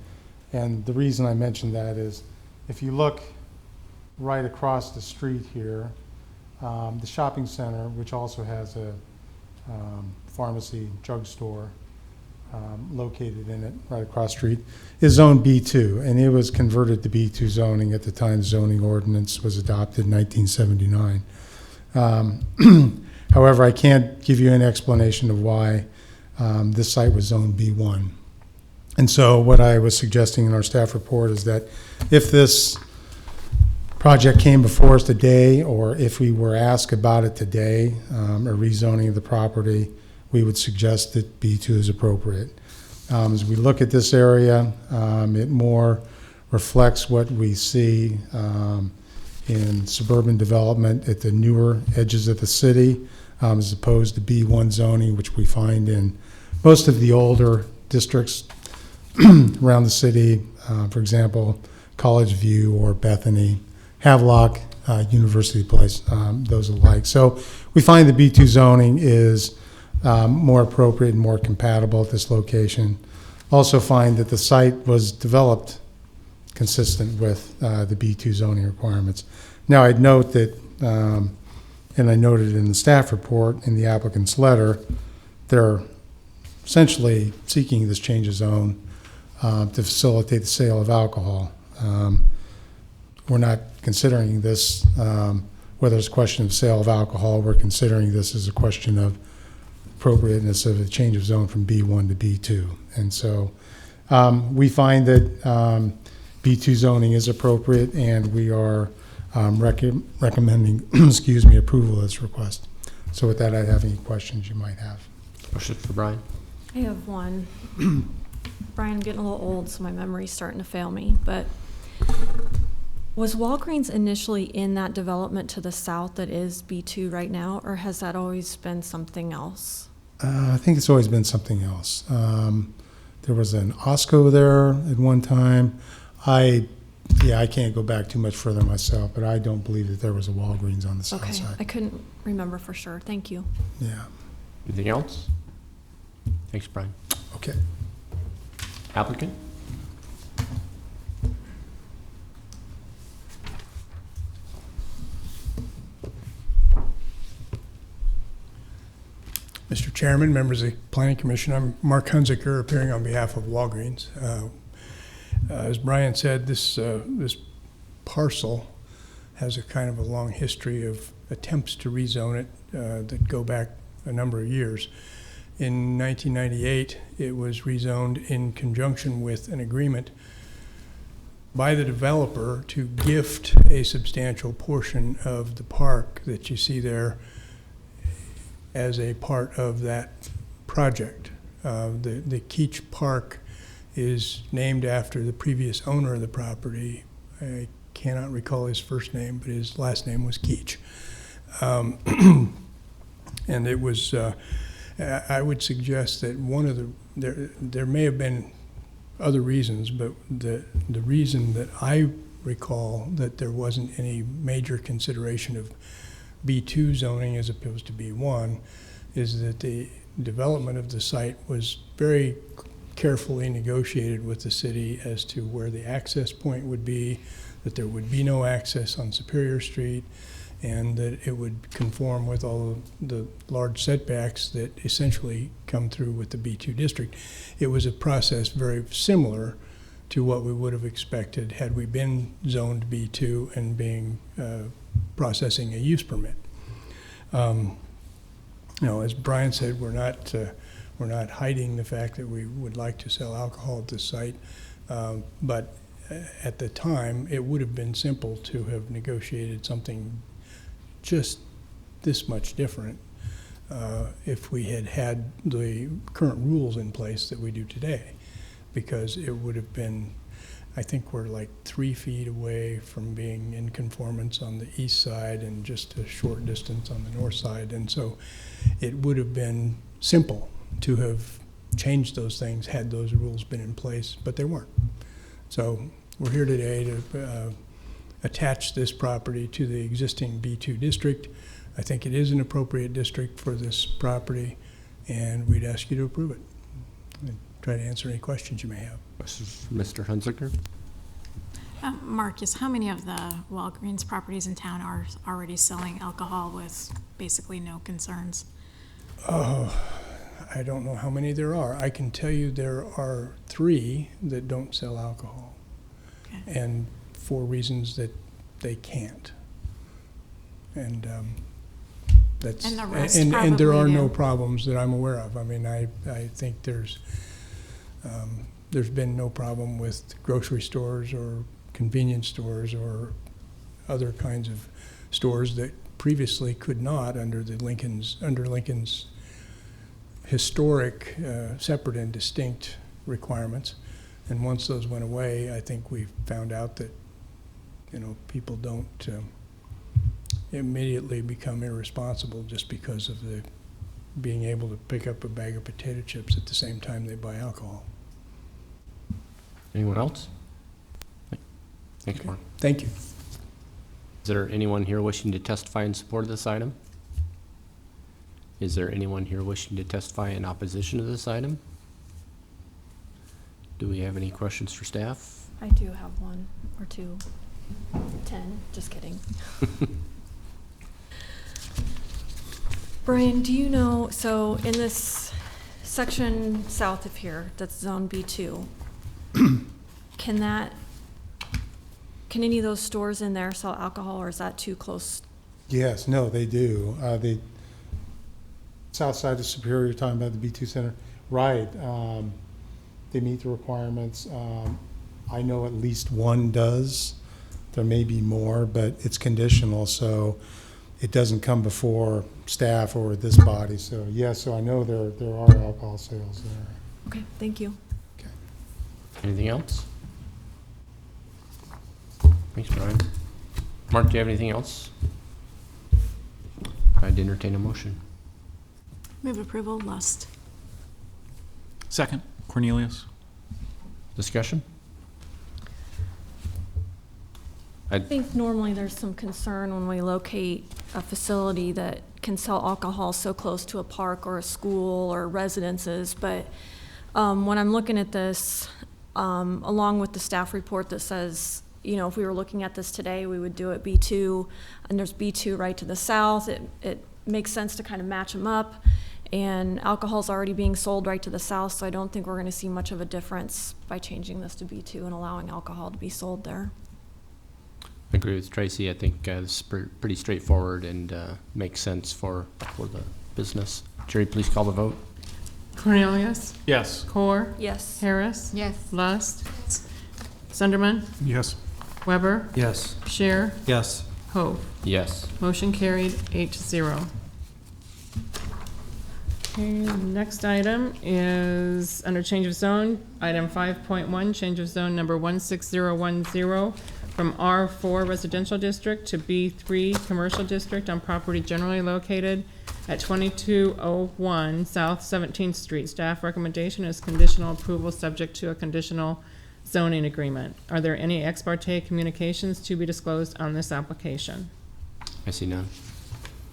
Speaker 15: And the reason I mentioned that is, if you look right across the street here, the shopping center, which also has a pharmacy drugstore located in it right across the street, is zone B2, and it was converted to B2 zoning at the time the zoning ordinance was adopted in 1979. However, I can't give you an explanation of why this site was zoned B1. And so what I was suggesting in our staff report is that if this project came before us today, or if we were asked about it today, a rezoning of the property, we would suggest that B2 is appropriate. As we look at this area, it more reflects what we see in suburban development at the newer edges of the city, as opposed to B1 zoning, which we find in most of the older districts around the city, for example, College View or Bethany, Havelock, University Place, those alike. So we find the B2 zoning is more appropriate and more compatible at this location. Also find that the site was developed consistent with the B2 zoning requirements. Now I'd note that, and I noted in the staff report, in the applicant's letter, they're essentially seeking this change of zone to facilitate the sale of alcohol. We're not considering this, whether it's a question of sale of alcohol, we're considering this as a question of appropriateness of a change of zone from B1 to B2. And so we find that B2 zoning is appropriate, and we are recommending excuse me, approval of this request. So with that, I'd have any questions you might have.
Speaker 1: Questions for Brian?
Speaker 6: I have one. Brian, I'm getting a little old, so my memory's starting to fail me, but was Walgreens initially in that development to the south that is B2 right now, or has that always been something else?
Speaker 15: I think it's always been something else. There was an Osco there at one time. I can't go back too much further myself, but I don't believe that there was a Walgreens on the south
Speaker 6: Okay,
Speaker 15: side.
Speaker 6: I couldn't remember for sure. Thank you.
Speaker 15: Yeah.
Speaker 1: Anything else? Thanks, Brian.
Speaker 15: Okay.
Speaker 1: Applicant?
Speaker 16: Mr. Chairman, members of the Planning Commission, I'm Mark Hunziker, appearing on behalf of Walgreens. As Brian said, this parcel has a kind of a long history of attempts to rezone it that go back a number of years. In 1998, it was rezoned in conjunction with an agreement by the developer to gift a substantial portion of the park that you see there as a part of that project. The Keach Park is named after the previous owner of the property. I cannot recall his first name, but his last name was Keach. And it was, I would suggest that one of there may have been other reasons, but the reason that I recall that there wasn't any major consideration of B2 zoning as opposed to B1 is that the development of the site was very carefully negotiated with the city as to where the access point would be, that there would be no access on Superior Street, and that it would conform with all of the large setbacks that essentially come through with the B2 district. It was a process very similar to what we would have expected had we been zoned B2 and being processing a use permit. As Brian said, we're not hiding the fact that we would like to sell alcohol at this site, but at the time, it would have been simple to have negotiated something just this much different if we had had the current rules in place that we do today, because it would have been, I think we're like 3 feet away from being in conformance on the east side and just a short distance on the north side. And so it would have been simple to have changed those things had those rules been in place, but they weren't. So we're here today to attach this property to the existing B2 district. I think it is an appropriate district for this property, and we'd ask you to approve it. And try to answer any questions you may have.
Speaker 1: Mr. Hunziker?
Speaker 3: Marcus, how many of the Walgreens properties in town are already selling alcohol with basically no concerns?
Speaker 16: I don't know how many there are. I can tell you there are 3 that don't sell alcohol.
Speaker 3: Okay.
Speaker 16: And for reasons that they can't. And that's
Speaker 3: And the rest
Speaker 16: and there
Speaker 3: probably
Speaker 16: are no
Speaker 3: do.
Speaker 16: problems that I'm aware of. I mean, I think there's been no problem with grocery stores or convenience stores or other kinds of stores that previously could not under Lincoln's historic separate and distinct requirements. And once those went away, I think we found out that, you know, people don't immediately become irresponsible just because of the being able to pick up a bag of potato chips at the same time they buy alcohol.
Speaker 1: Anyone else? Thanks, Mark.
Speaker 16: Thank you.
Speaker 1: Is there anyone here wishing to testify in support of this item? Is there anyone here wishing to testify in opposition to this item? Do we have any questions for staff?
Speaker 6: I do have 1 or 2. 10, just kidding. Brian, do you know, so in this section south of here, that's zone B2, can any of those stores in there sell alcohol, or is that too close?
Speaker 15: Yes, no, they do. The south side of Superior, you're talking about the B2 Center, right? They meet the requirements. I know at least 1 does. There may be more, but it's conditional, so it doesn't come before staff or this body. So yes, so I know there are alcohol sales there.
Speaker 6: Okay, thank you.
Speaker 1: Anything else? Thanks, Brian. Mark, do you have anything else? I'd entertain a motion.
Speaker 3: Move approval, Lust.
Speaker 2: Second, Cornelius.
Speaker 1: Discussion?
Speaker 6: I think normally there's some concern when we locate a facility that can sell alcohol so close to a park or a school or residences, but when I'm looking at this, along with the staff report that says, you know, if we were looking at this today, we would do it B2, and there's B2 right to the south. It makes sense to kind of match them up, and alcohol's already being sold right to the south, so I don't think we're going to see much of a difference by changing this to B2 and allowing alcohol to be sold there.
Speaker 1: I agree with Tracy. I think it's pretty straightforward and makes sense for the business. Jerry, please call the vote.
Speaker 4: Cornelius?
Speaker 2: Yes.
Speaker 4: Core?
Speaker 6: Yes.
Speaker 4: Harris?
Speaker 5: Yes.
Speaker 4: Lust? Sunderman?
Speaker 2: Yes.
Speaker 4: Weber?
Speaker 14: Yes.
Speaker 4: Scheer?
Speaker 14: Yes.
Speaker 4: Hope?
Speaker 1: Yes.
Speaker 4: Motion carried 8-0. Okay, next item is under change of zone, item 5.1, change of zone number 16010 from R4 residential district to B3 commercial district on property generally located at 2201 South 17th Street. Staff recommendation is conditional approval subject to a conditional zoning agreement. Are there any ex parte communications to be disclosed on this application?
Speaker 1: I see none.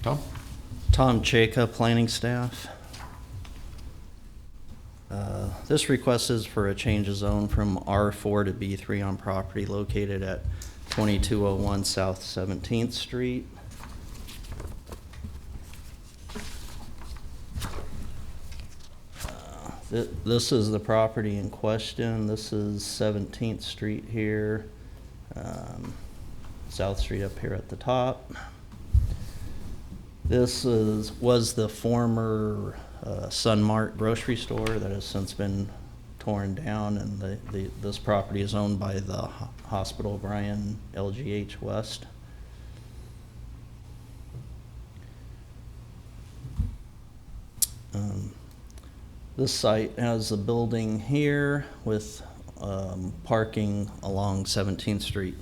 Speaker 1: Tom?
Speaker 17: Tom Chaka, planning staff. This request is for a change of zone from R4 to B3 on property located at 2201 South 17th Street. This is the property in question. This is 17th Street here, South Street up here at the top. This was the former Sunmart grocery store that has since been torn down, and this property is owned by the Hospital Bryan LGH West. This site has a building here with parking along 17th Street.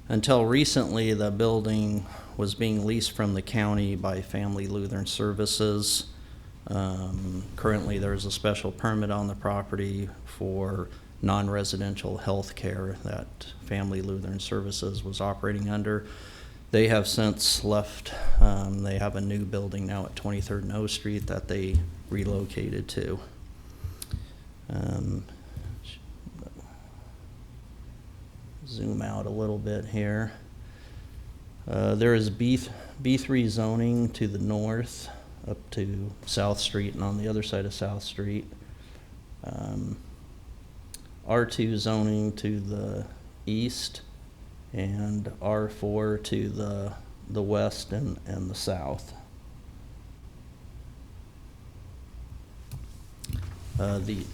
Speaker 17: Until recently, the building was being leased from the county by Family Lutheran Services. Currently, there's a special permit on the property for non-residential health care that Family Lutheran Services was operating under. They have since left. They have a new building now at 23rd and O Street that they relocated to. Zoom out a little bit here. There is B3 zoning to the north up to South Street and on the other side of South Street. R2 zoning to the east and R4 to the west and the south. The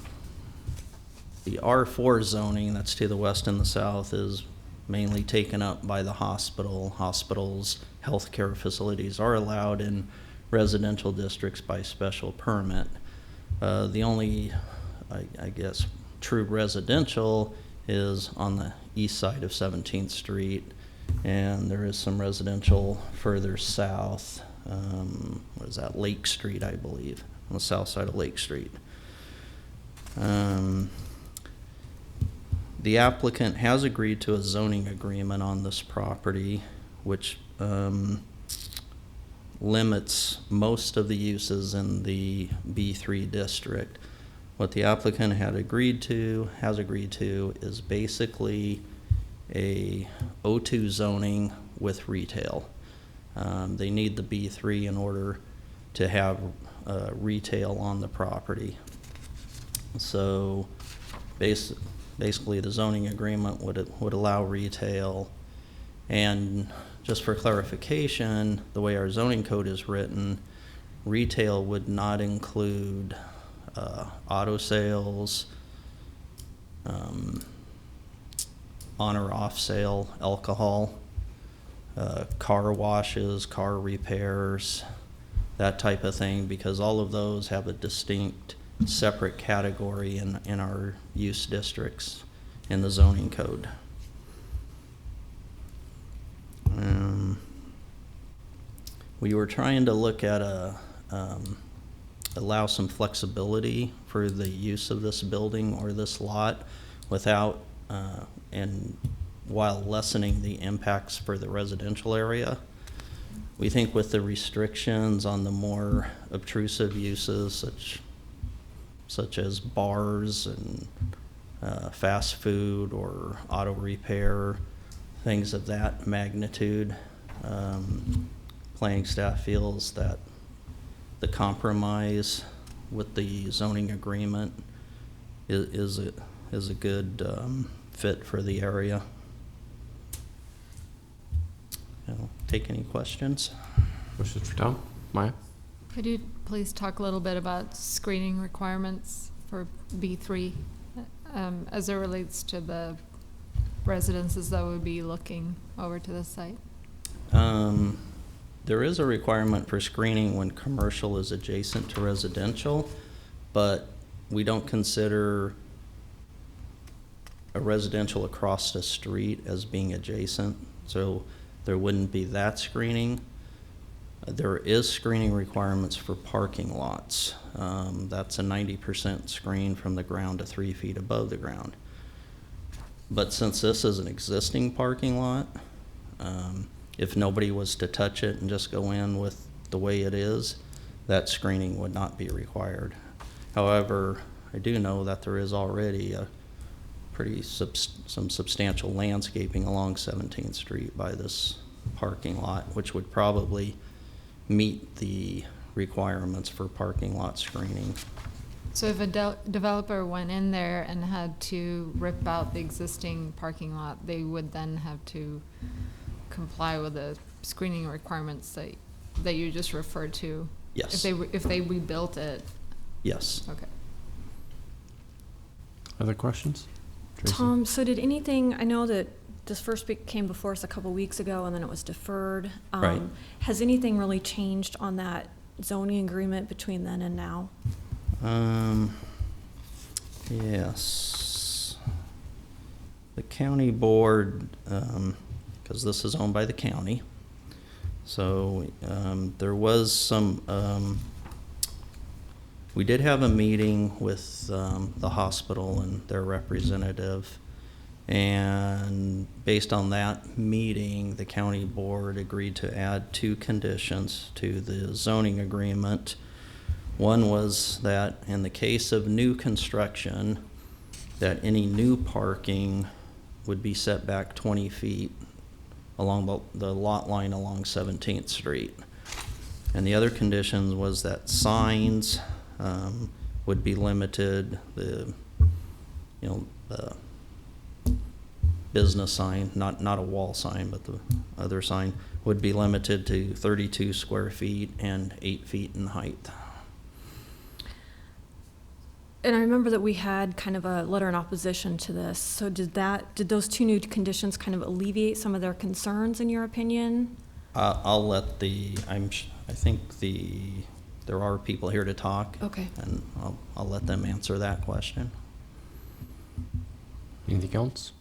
Speaker 17: R4 zoning that's to the west and the south is mainly taken up by the hospital. Hospitals, healthcare facilities are allowed in residential districts by special permit. The only, I guess, true residential is on the east side of 17th Street, and there is some residential further south. What is that? Lake Street, I believe, on the south side of Lake Street. The applicant has agreed to a zoning agreement on this property, which limits most of the uses in the B3 district. What the applicant has agreed to is basically a O2 zoning with retail. They need the B3 in order to have retail on the property. So basically the zoning agreement would allow retail. And just for clarification, the way our zoning code is written, retail would not include auto sales, on or off sale alcohol, car washes, car repairs, that type of thing, because all of those have a distinct separate category in our use districts in the zoning code. We were trying to look at allow some flexibility for the use of this building or this lot without and while lessening the impacts for the residential area. We think with the restrictions on the more obtrusive uses such as bars and fast food or auto repair, things of that magnitude, planning staff feels that the compromise with the zoning agreement is a good fit for the area. I'll take any questions.
Speaker 1: Questions for Tom? Maya?
Speaker 5: Could you please talk a little bit about screening requirements for B3 as it relates to the residences that would be looking over to the site?
Speaker 17: There is a requirement for screening when commercial is adjacent to residential, but we don't consider a residential across the street as being adjacent, so there wouldn't be that screening. There is screening requirements for parking lots. That's a 90% screen from the ground to 3 feet above the ground. But since this is an existing parking lot, if nobody was to touch it and just go in with the way it is, that screening would not be required. However, I do know that there is already a some substantial landscaping along 17th Street by this parking lot, which would probably meet the requirements for parking lot screening.
Speaker 5: So if a developer went in there and had to rip out the existing parking lot, they would then have to comply with the screening requirements that you just referred to?
Speaker 17: Yes.
Speaker 5: If they rebuilt it?
Speaker 17: Yes.
Speaker 5: Okay.
Speaker 1: Other questions? Tracy?
Speaker 6: Tom, so did anything, I know that this first came before us a couple weeks ago and then it was deferred.
Speaker 17: Right.
Speaker 6: Has anything really changed on that zoning agreement between then and now?
Speaker 17: Yes. The county board, because this is owned by the county, so there was some We did have a meeting with the hospital and their representative, and based on that meeting, the county board agreed to add 2 conditions to the zoning agreement. One was that in the case of new construction, that any new parking would be set back 20 feet along the lot line along 17th Street. And the other condition was that signs would be limited, the business sign, not a wall sign, but the other sign would be limited to 32 square feet and 8 feet in height.
Speaker 6: And I remember that we had kind of a letter in opposition to this. So did those 2 new conditions kind of alleviate some of their concerns, in your opinion?
Speaker 17: I'll let I think there are people here to talk.
Speaker 6: Okay.
Speaker 17: And I'll let them answer that question.
Speaker 1: Anything else?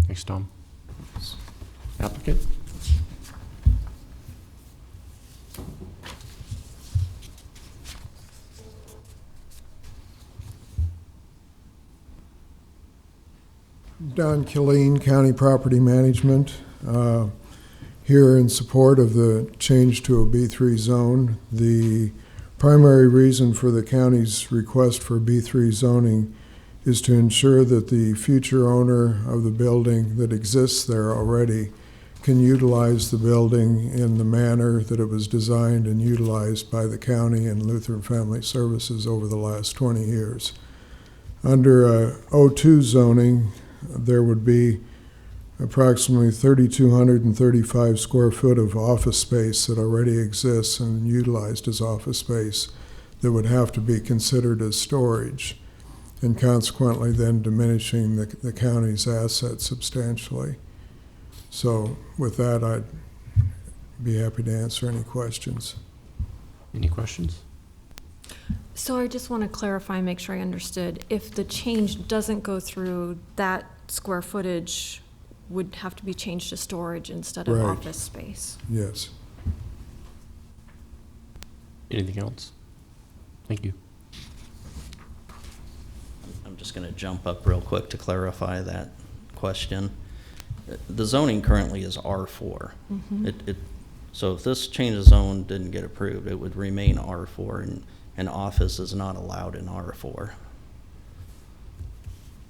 Speaker 1: Thanks, Tom. Applicant?
Speaker 18: Don Killeen, County Property Management, here in support of the change to a B3 zone. The primary reason for the county's request for B3 zoning is to ensure that the future owner of the building that exists there already can utilize the building in the manner that it was designed and utilized by the county and Lutheran Family Services over the last 20 years. Under O2 zoning, there would be approximately 3,235 square foot of office space that already exists and utilized as office space that would have to be considered as storage, and consequently then diminishing the county's assets substantially. So with that, I'd be happy to answer any questions.
Speaker 1: Any questions?
Speaker 6: So I just want to clarify and make sure I understood. If the change doesn't go through, that square footage would have to be changed to storage instead of
Speaker 18: Right.
Speaker 6: office space?
Speaker 18: Yes.
Speaker 1: Anything else? Thank you.
Speaker 17: I'm just going to jump up real quick to clarify that question. The zoning currently is R4. So if this change of zone didn't get approved, it would remain R4, and office is not allowed in R4.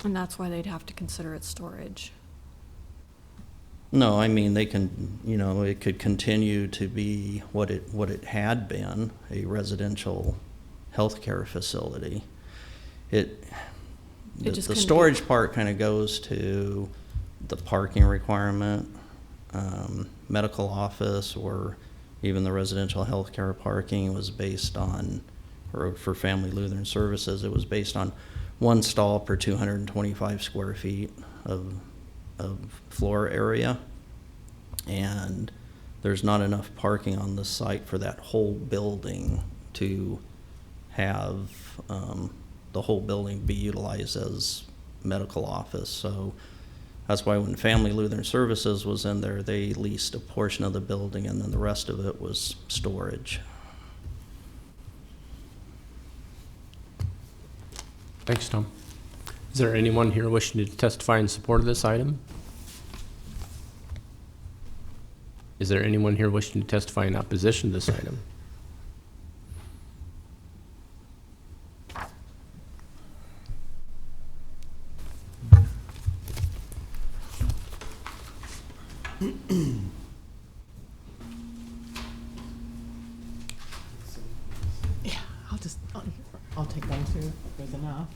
Speaker 6: And that's why they'd have to consider it storage.
Speaker 17: No, I mean, they can, it could continue to be what it had been, a residential healthcare facility. The storage part kind of goes to the parking requirement, medical office, or even the residential healthcare parking was based on, or for Family Lutheran Services, it was based on 1 stall per 225 square feet of floor area, and there's not enough parking on the site for that whole building to have the whole building be utilized as medical office. So that's why when Family Lutheran Services was in there, they leased a portion of the building, and then the rest of it was storage.
Speaker 1: Thanks, Tom. Is there anyone here wishing to testify in support of this item? Is there anyone here wishing to testify in opposition to this item?
Speaker 4: Yeah, I'll take one too, there's enough.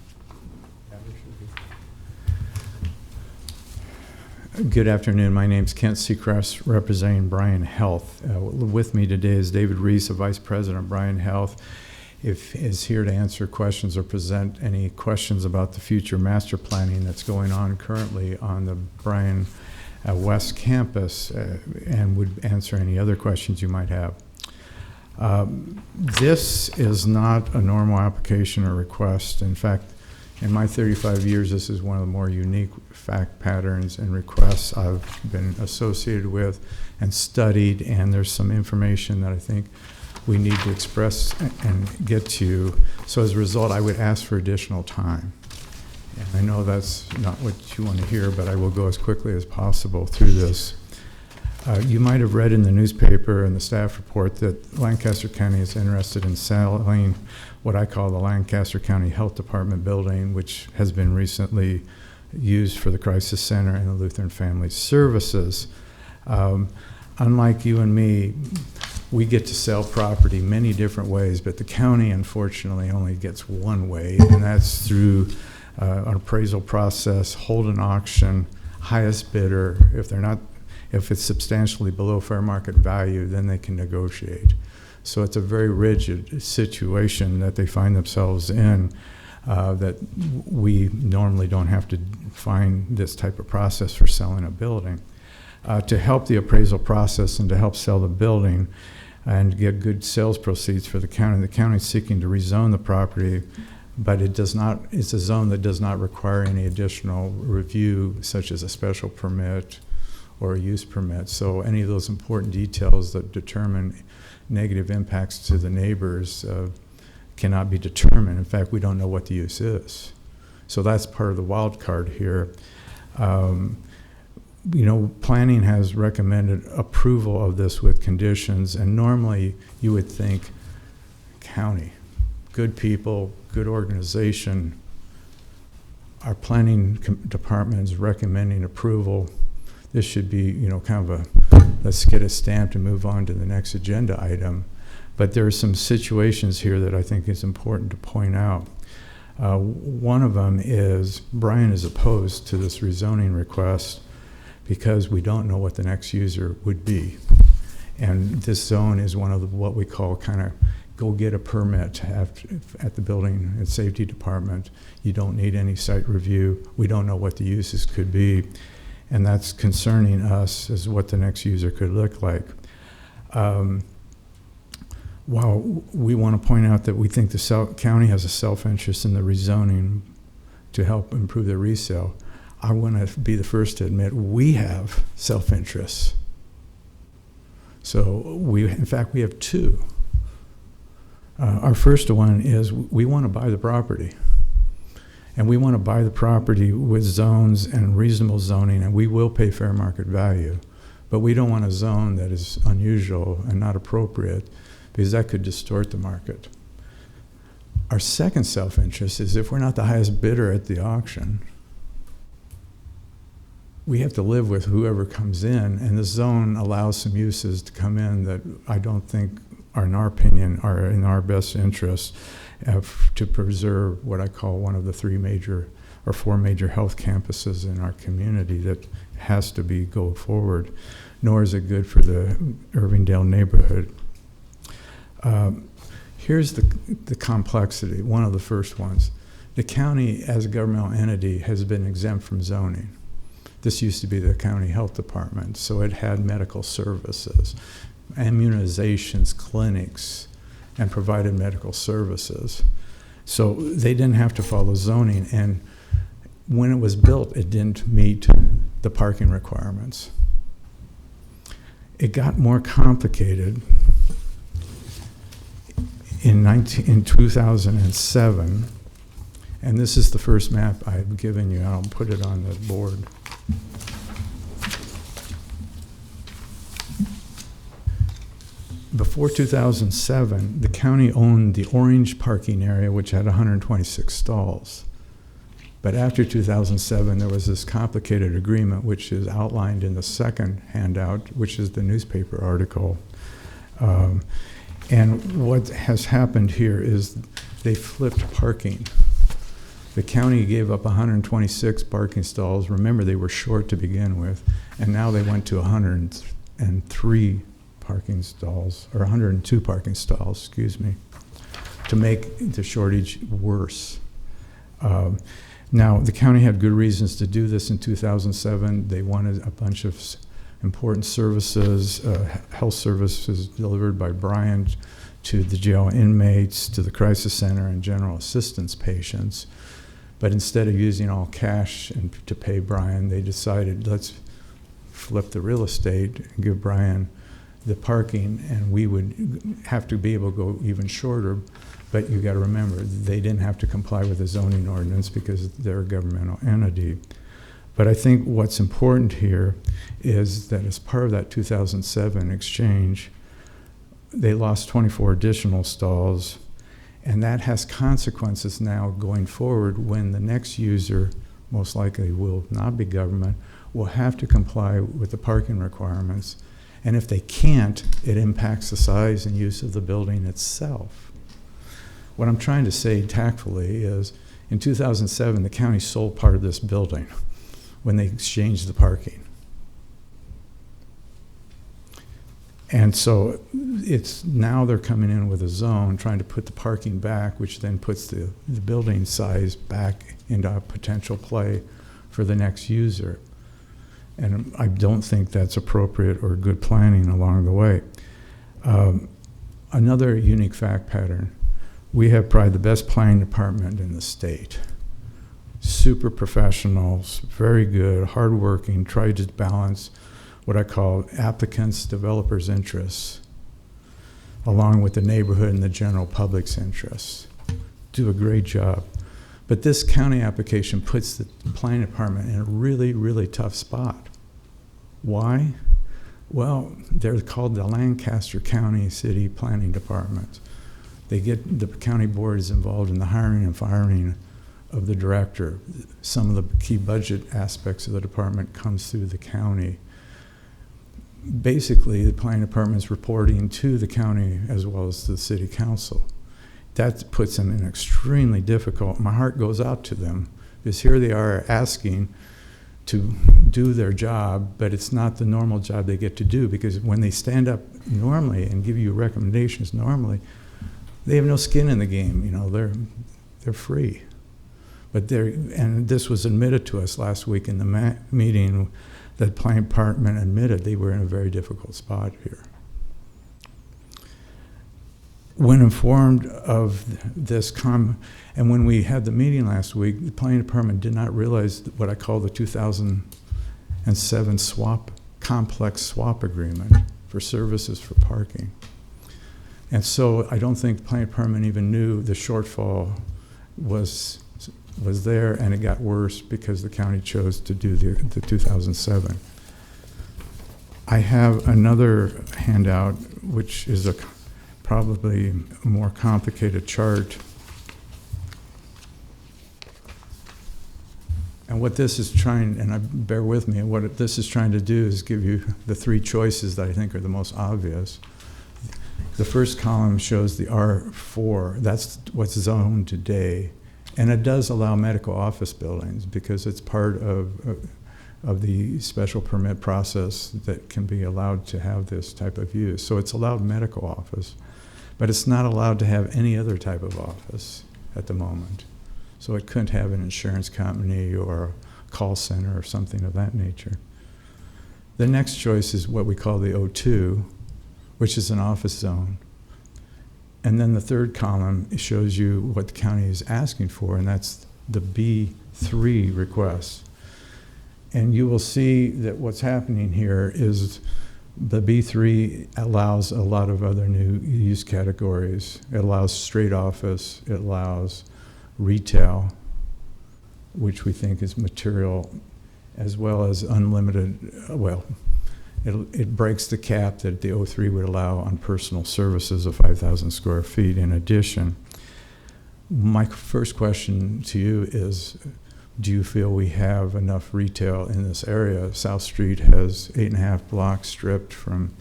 Speaker 19: Good afternoon. My name's Kent Seacrest, representing Bryan Health. With me today is David Reese, the Vice President of Bryan Health, is here to answer questions or present any questions about the future master planning that's going on currently on the Bryan West Campus, and would answer any other questions you might have. This is not a normal application or request. In fact, in my 35 years, this is one of the more unique fact patterns and requests I've been associated with and studied, and there's some information that I think we need to express and get to. So as a result, I would ask for additional time. And I know that's not what you want to hear, but I will go as quickly as possible through this. You might have read in the newspaper and the staff report that Lancaster County is interested in selling what I call the Lancaster County Health Department building, which has been recently used for the Crisis Center and the Lutheran Family Services. Unlike you and me, we get to sell property many different ways, but the county unfortunately only gets one way, and that's through an appraisal process, hold an auction, highest bidder. If it's substantially below fair market value, then they can negotiate. So it's a very rigid situation that they find themselves in, that we normally don't have to find this type of process for selling a building. To help the appraisal process and to help sell the building and get good sales proceeds for the county is seeking to rezone the property, but it's a zone that does not require any additional review, such as a special permit or a use permit. So any of those important details that determine negative impacts to the neighbors cannot be determined. In fact, we don't know what the use is. So that's part of the wild card here. Planning has recommended approval of this with conditions, and normally you would think county, good people, good organization. Our planning department is recommending approval. This should be, kind of a, let's get it stamped and move on to the next agenda item. But there are some situations here that I think is important to point out. One of them is Brian is opposed to this rezoning request because we don't know what the next user would be. And this zone is one of what we call kind of go get a permit at the building and safety department. You don't need any site review. We don't know what the uses could be. And that's concerning us as what the next user could look like. While we want to point out that we think the county has a self-interest in the rezoning to help improve the resale, I want to be the first to admit we have self-interests. So in fact, we have two. Our first one is we want to buy the property. And we want to buy the property with zones and reasonable zoning, and we will pay fair market value. But we don't want a zone that is unusual and not appropriate, because that could distort the market. Our second self-interest is if we're not the highest bidder at the auction, we have to live with whoever comes in, and the zone allows some uses to come in that I don't think are, in our opinion, are in our best interest to preserve what I call one of the four major health campuses in our community that has to go forward, nor is it good for the Irvingdale neighborhood. Here's the complexity, one of the first ones. The county, as a governmental entity, has been exempt from zoning. This used to be the county health department, so it had medical services, immunizations, clinics, and provided medical services. So they didn't have to follow zoning, and when it was built, it didn't meet the parking requirements. It got more complicated in 2007, and this is the first map I've given you. I'll put it on the board. Before 2007, the county owned the orange parking area, which had 126 stalls. But after 2007, there was this complicated agreement, which is outlined in the second handout, which is the newspaper article. And what has happened here is they flipped parking. The county gave up 126 parking stalls. Remember, they were short to begin with, and now they went to 103 parking stalls, or 102 parking stalls, excuse me, to make the shortage worse. Now, the county had good reasons to do this in 2007. They wanted a bunch of important services, health services delivered by Brian to the jail inmates, to the crisis center, and general assistance patients. But instead of using all cash to pay Brian, they decided, let's flip the real estate and give Brian the parking, and we would have to be able to go even shorter. But you got to remember, they didn't have to comply with the zoning ordinance because they're a governmental entity. But I think what's important here is that as part of that 2007 exchange, they lost 24 additional stalls, and that has consequences now going forward when the next user, most likely will not be government, will have to comply with the parking requirements. And if they can't, it impacts the size and use of the building itself. What I'm trying to say tactfully is, in 2007, the county sold part of this building when they exchanged the parking. And so it's now they're coming in with a zone, trying to put the parking back, which then puts the building size back into a potential play for the next user. And I don't think that's appropriate or good planning along the way. Another unique fact pattern, we have probably the best planning department in the state. Super professionals, very good, hardworking, try to balance what I call applicants, developers' interests, along with the neighborhood and the general public's interests. Do a great job. But this county application puts the planning department in a really, really tough spot. Why? Well, they're called the Lancaster County City Planning Department. The county board is involved in the hiring and firing of the director. Some of the key budget aspects of the department comes through the county. Basically, the planning department is reporting to the county as well as the city council. That puts them in extremely difficult. My heart goes out to them, because here they are asking to do their job, but it's not the normal job they get to do, because when they stand up normally and give you recommendations normally, they have no skin in the game. You know, they're free. But and this was admitted to us last week in the meeting. The planning department admitted they were in a very difficult spot here. When informed of this and when we had the meeting last week, the planning department did not realize what I call the 2007 complex swap agreement for services for parking. And so I don't think the planning department even knew the shortfall was there, and it got worse because the county chose to do the 2007. I have another handout, which is probably a more complicated chart. And what this is trying, and bear with me, what this is trying to do is give you the three choices that I think are the most obvious. The first column shows the R4. That's what's zoned today. And it does allow medical office buildings because it's part of the special permit process that can be allowed to have this type of use. So it's allowed medical office, but it's not allowed to have any other type of office at the moment. So it couldn't have an insurance company or a call center or something of that nature. The next choice is what we call the O2, which is an office zone. And then the third column shows you what the county is asking for, and that's the B3 request. And you will see that what's happening here is the B3 allows a lot of other new use categories. It allows straight office, it allows retail, which we think is material, as well as unlimited, it breaks the cap that the O3 would allow on personal services of 5,000 square feet in addition. My first question to you is, do you feel we have enough retail in this area? South Street has 8.5 blocks stripped from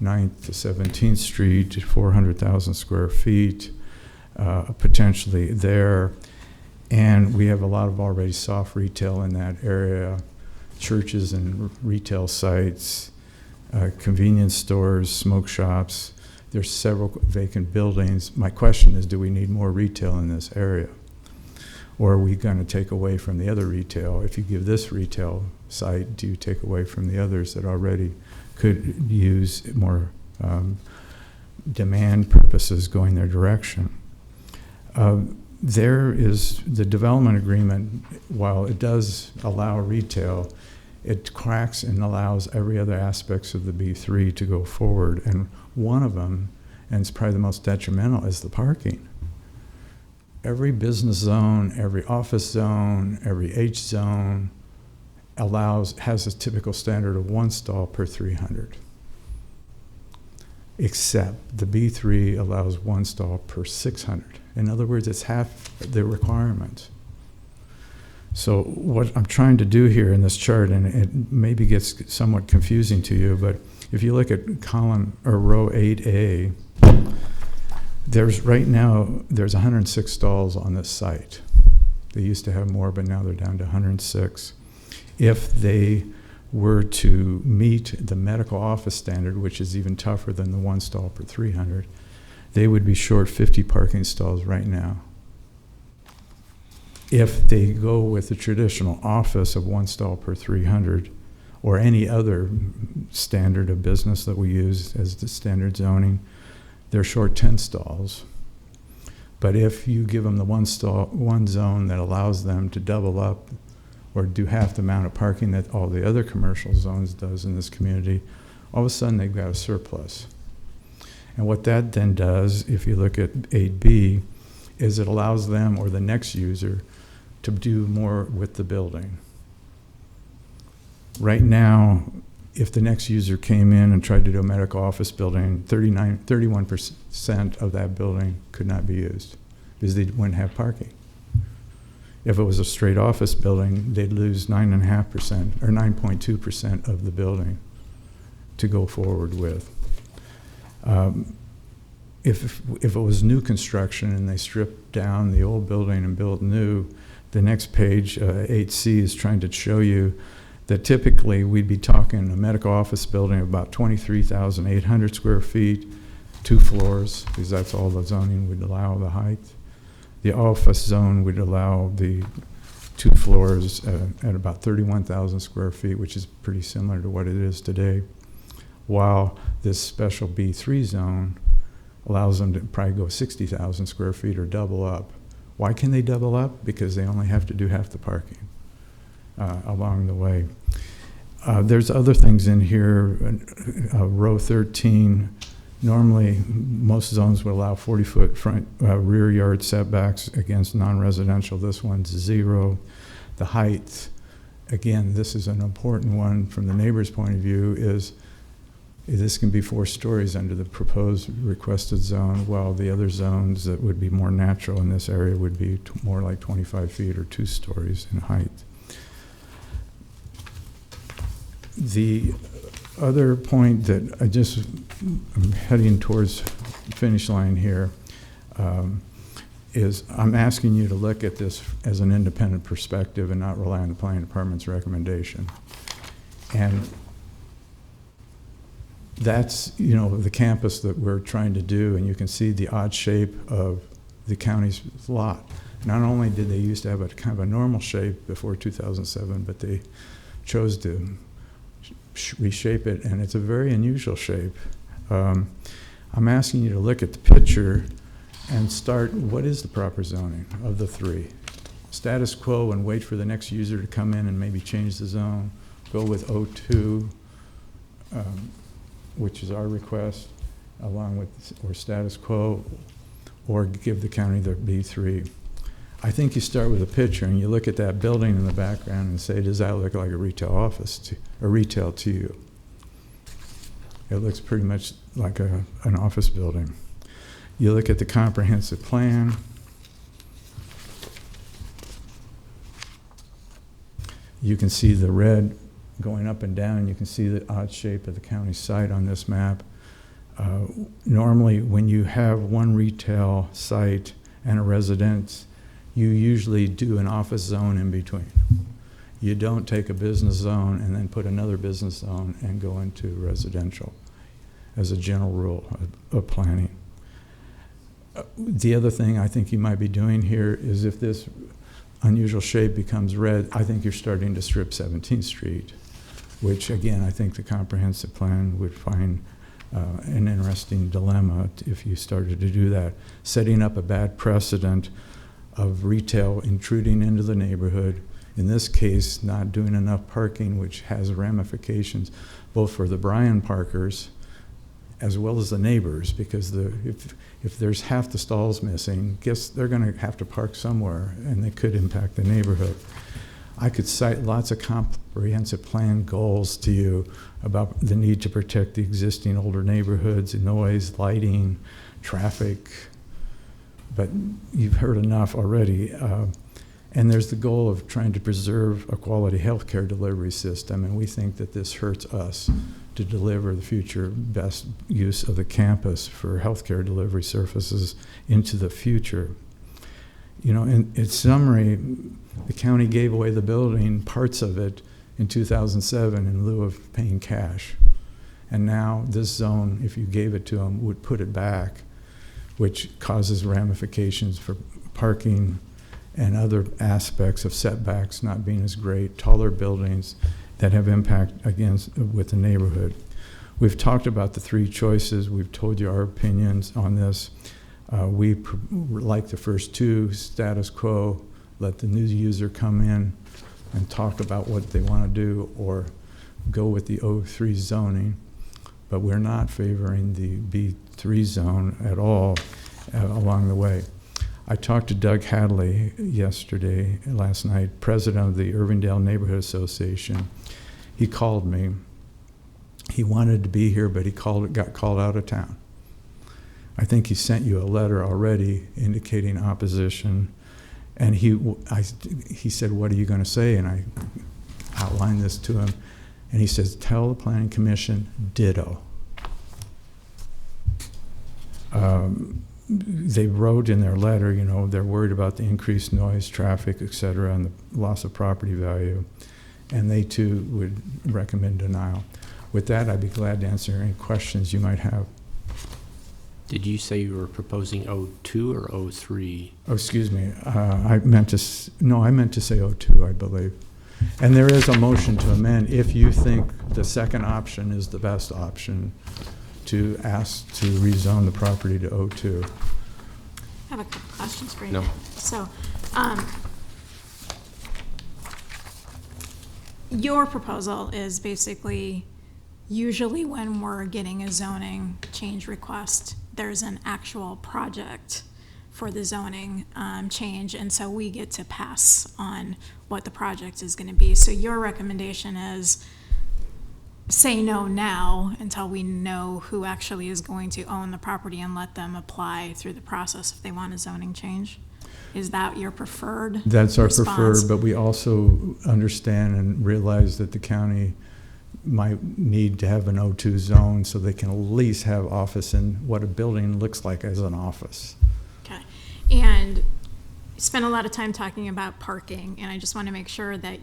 Speaker 19: 9th to 17th Street, 400,000 square feet, potentially there. And we have a lot of already soft retail in that area, churches and retail sites, convenience stores, smoke shops. There's several vacant buildings. My question is, do we need more retail in this area? Or are we going to take away from the other retail? If you give this retail site, do you take away from the others that already could use more demand purposes going their direction? There is the development agreement, while it does allow retail, it cracks and allows every other aspects of the B3 to go forward. And one of them, and it's probably the most detrimental, is the parking. Every business zone, every office zone, every H zone has a typical standard of 1 stall per 300. Except the B3 allows 1 stall per 600. In other words, it's half the requirement. So what I'm trying to do here in this chart, and it maybe gets somewhat confusing to you, but if you look at column or row 8A, right now there's 106 stalls on this site. They used to have more, but now they're down to 106. If they were to meet the medical office standard, which is even tougher than the 1 stall per 300, they would be short 50 parking stalls right now. If they go with the traditional office of 1 stall per 300, or any other standard of business that we use as the standard zoning, they're short 10 stalls. But if you give them the one zone that allows them to double up or do half the amount of parking that all the other commercial zones does in this community, all of a sudden they've got a surplus. And what that then does, if you look at 8B, is it allows them or the next user to do more with the building. Right now, if the next user came in and tried to do a medical office building, 31% of that building could not be used because they wouldn't have parking. If it was a straight office building, they'd lose 9.5% or 9.2% of the building to go forward with. If it was new construction and they stripped down the old building and built new, the next page, 8C, is trying to show you that typically we'd be talking a medical office building of about 23,800 square feet, 2 floors, because that's all the zoning would allow, the height. The office zone would allow the 2 floors at about 31,000 square feet, which is pretty similar to what it is today, while this special B3 zone allows them to probably go 60,000 square feet or double up. Why can they double up? Because they only have to do half the parking along the way. There's other things in here. Row 13, normally most zones would allow 40-foot front rear yard setbacks against non-residential. This one's 0. The height, again, this is an important one from the neighbor's point of view, is this can be 4 stories under the proposed requested zone, while the other zones that would be more natural in this area would be more like 25 feet or 2 stories in height. The other point that I'm heading towards the finish line here, is I'm asking you to look at this as an independent perspective and not rely on the planning department's recommendation. And that's, the campus that we're trying to do, and you can see the odd shape of the county's lot. Not only did they used to have a kind of a normal shape before 2007, but they chose to reshape it, and it's a very unusual shape. I'm asking you to look at the picture and start, what is the proper zoning of the 3? Status quo and wait for the next user to come in and maybe change the zone. Go with O2, which is our request, along with, or status quo, or give the county the B3. I think you start with a picture and you look at that building in the background and say, does that look like a retail office, retail to you? It looks pretty much like an office building. You look at the comprehensive plan. You can see the red going up and down. You can see the odd shape of the county site on this map. Normally, when you have one retail site and a residence, you usually do an office zone in between. You don't take a business zone and then put another business zone and go into residential as a general rule of planning. The other thing I think you might be doing here is, if this unusual shape becomes red, I think you're starting to strip 17th Street, which again, I think the comprehensive plan would find an interesting dilemma if you started to do that, setting up a bad precedent of retail intruding into the neighborhood, in this case, not doing enough parking, which has ramifications both for the Bryan Parkers as well as the neighbors, because if there's half the stalls missing, guess they're going to have to park somewhere, and they could impact the neighborhood. I could cite lots of comprehensive plan goals to you about the need to protect the existing older neighborhoods, noise, lighting, traffic, but you've heard enough already. And there's the goal of trying to preserve a quality healthcare delivery system, and we think that this hurts us to deliver the future best use of the campus for healthcare delivery services into the future. You know, in summary, the county gave away the building, parts of it, in 2007 in lieu of paying cash. And now this zone, if you gave it to them, would put it back, which causes ramifications for parking and other aspects of setbacks not being as great, taller buildings that have impact against with the neighborhood. We've talked about the three choices. We've told you our opinions on this. We like the first two, status quo, let the new user come in and talk about what they want to do, or go with the O3 zoning. But we're not favoring the B3 zone at all along the way. I talked to Doug Hadley last night, president of the Irvingdale Neighborhood Association. He called me. He wanted to be here, but he got called out of town. I think he sent you a letter already indicating opposition. And he said, what are you going to say? And I outlined this to him. And he says, tell the Planning Commission ditto. They wrote in their letter, you know, they're worried about the increased noise, traffic, et cetera, and the loss of property value. And they too would recommend denial. With that, I'd be glad to answer any questions you might have.
Speaker 1: Did you say you were proposing O2 or O3?
Speaker 19: Oh, excuse me. I meant to say O2, I believe. And there is a motion to amend if you think the second option is the best option, to ask to rezone the property to O2.
Speaker 3: I have a couple questions for you.
Speaker 1: No.
Speaker 3: So, your proposal is basically, usually when we're getting a zoning change request, there's an actual project for the zoning change, and so we get to pass on what the project is going to be. So your recommendation is say no now until we know who actually is going to own the property and let them apply through the process if they want a zoning change? Is that your preferred
Speaker 19: That's our
Speaker 3: response?
Speaker 19: preferred, but we also understand and realize that the county might need to have an O2 zone so they can at least have office in what a building looks like as an office.
Speaker 3: Okay. And you spent a lot of time talking about parking, and I just want to make sure that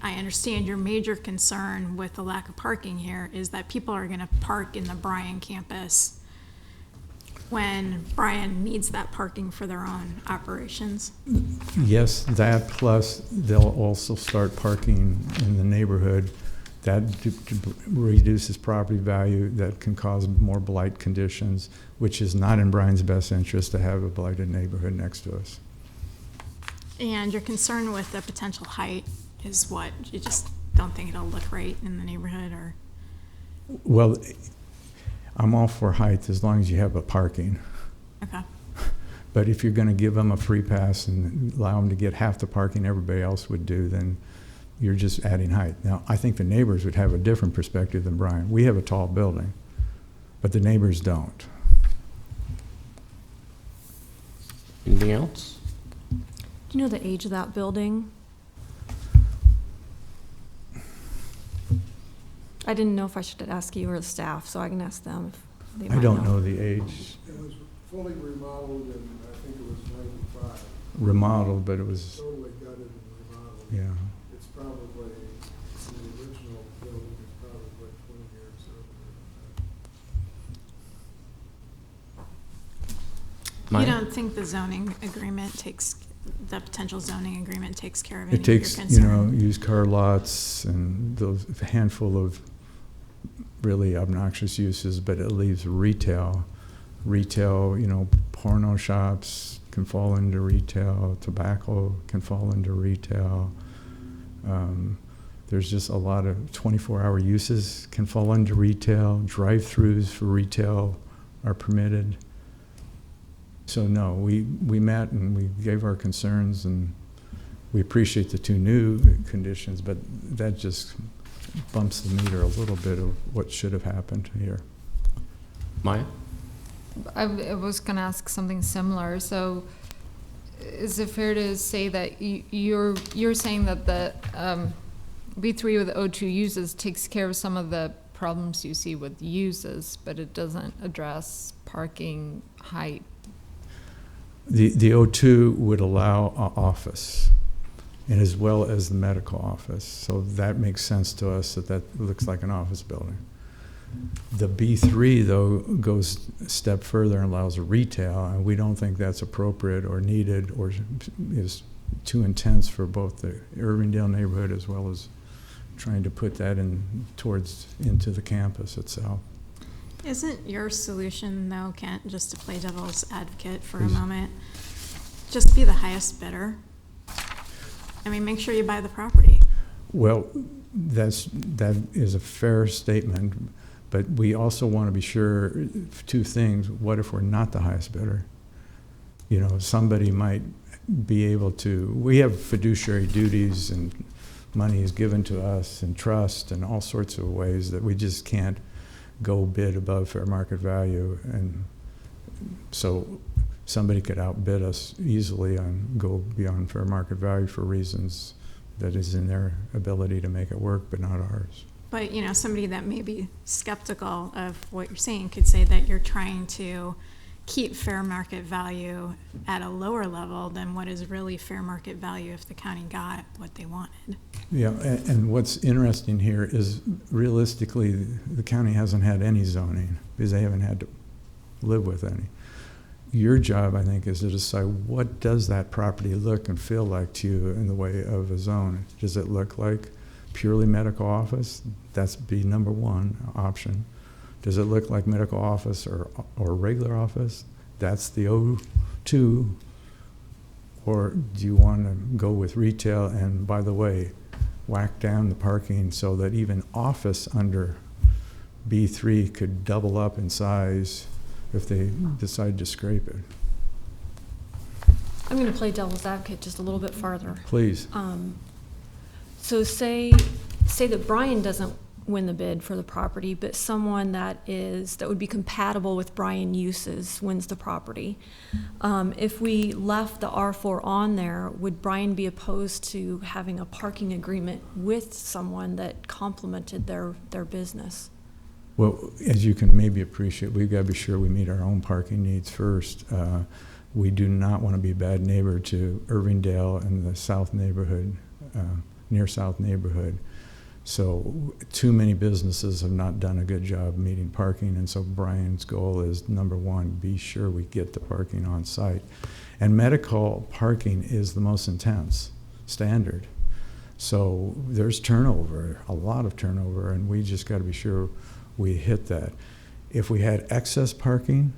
Speaker 3: I understand your major concern with the lack of parking here is that people are going to park in the Bryan campus when Bryan needs that parking for their own operations.
Speaker 19: Yes, that plus they'll also start parking in the neighborhood. That reduces property value, that can cause more blight conditions, which is not in Bryan's best interest to have a blighted neighborhood next to us.
Speaker 3: And your concern with the potential height is what? You just don't think it'll look right in the neighborhood, or?
Speaker 19: Well, I'm all for height as long as you have a parking.
Speaker 3: Okay.
Speaker 19: But if you're going to give them a free pass and allow them to get half the parking everybody else would do, then you're just adding height. Now, I think the neighbors would have a different perspective than Bryan. We have a tall building, but the neighbors don't.
Speaker 1: Anything else?
Speaker 6: Do you know the age of that building? I didn't know if I should ask you or the staff, so I can ask them if they might
Speaker 19: I don't know the age.
Speaker 18: It was fully remodeled in, I think it was 95.
Speaker 19: Remodeled, but it was,
Speaker 18: Totally gutted and remodeled.
Speaker 19: yeah.
Speaker 18: It's probably, the original building is probably 20 years old.
Speaker 3: You don't think the zoning agreement the potential zoning agreement takes care of any
Speaker 19: It
Speaker 3: of your
Speaker 19: takes,
Speaker 3: concern?
Speaker 19: used car lots and those handful of really obnoxious uses, but it leaves retail. Retail, porno shops can fall into retail, tobacco can fall into retail, There's just a lot of 24-hour uses can fall under retail. Drive-throughs for retail are permitted. So no, we met and we gave our concerns, and we appreciate the two new conditions, but that just bumps the meter a little bit of what should have happened here.
Speaker 1: Maya?
Speaker 5: I was going to ask something similar. So is it fair to say that you're saying that the B3 with O2 uses takes care of some of the problems you see with uses, but it doesn't address parking height?
Speaker 19: The O2 would allow office, and as well as the medical office. So that makes sense to us that looks like an office building. The B3, though, goes a step further and allows a retail, and we don't think that's appropriate or needed or is too intense for both the Irvingdale neighborhood as well as trying to put that into the campus itself.
Speaker 3: Isn't your solution, though, Kent, just to play devil's advocate for
Speaker 19: Please.
Speaker 3: a moment, just be the highest bidder? I mean, make sure you buy the property.
Speaker 19: Well, that is a fair statement, but we also want to be sure two things. What if we're not the highest bidder? You know, somebody might be able to, we have fiduciary duties and money is given to us in trust and all sorts of ways that we just can't go bid above fair market value. And so somebody could outbid us easily and go beyond fair market value for reasons that is in their ability to make it work, but not ours.
Speaker 3: But, you know, somebody that may be skeptical of what you're saying could say that you're trying to keep fair market value at a lower level than what is really fair market value if the county got what they wanted.
Speaker 19: Yeah, and what's interesting here is realistically, the county hasn't had any zoning because they haven't had to live with any. Your job, I think, is to decide what does that property look and feel like to you in the way of a zone. Does it look like purely medical office? That's be number one option. Does it look like medical office or regular office? That's the O2. Or do you want to go with retail and, by the way, whack down the parking so that even office under B3 could double up in size if they decide to scrape it?
Speaker 6: I'm going to play devil's advocate just a little bit farther.
Speaker 19: Please.
Speaker 6: So say that Brian doesn't win the bid for the property, but someone that would be compatible with Brian uses wins the property. If we left the R4 on there, would Brian be opposed to having a parking agreement with someone that complemented their business?
Speaker 19: Well, as you can maybe appreciate, we've got to be sure we meet our own parking needs first. We do not want to be a bad neighbor to Irvingdale and the South neighborhood, near South neighborhood. So too many businesses have not done a good job meeting parking, and so Brian's goal is, number one, be sure we get the parking on site. And medical parking is the most intense standard. So there's turnover, a lot of turnover, and we just got to be sure we hit that. If we had excess parking,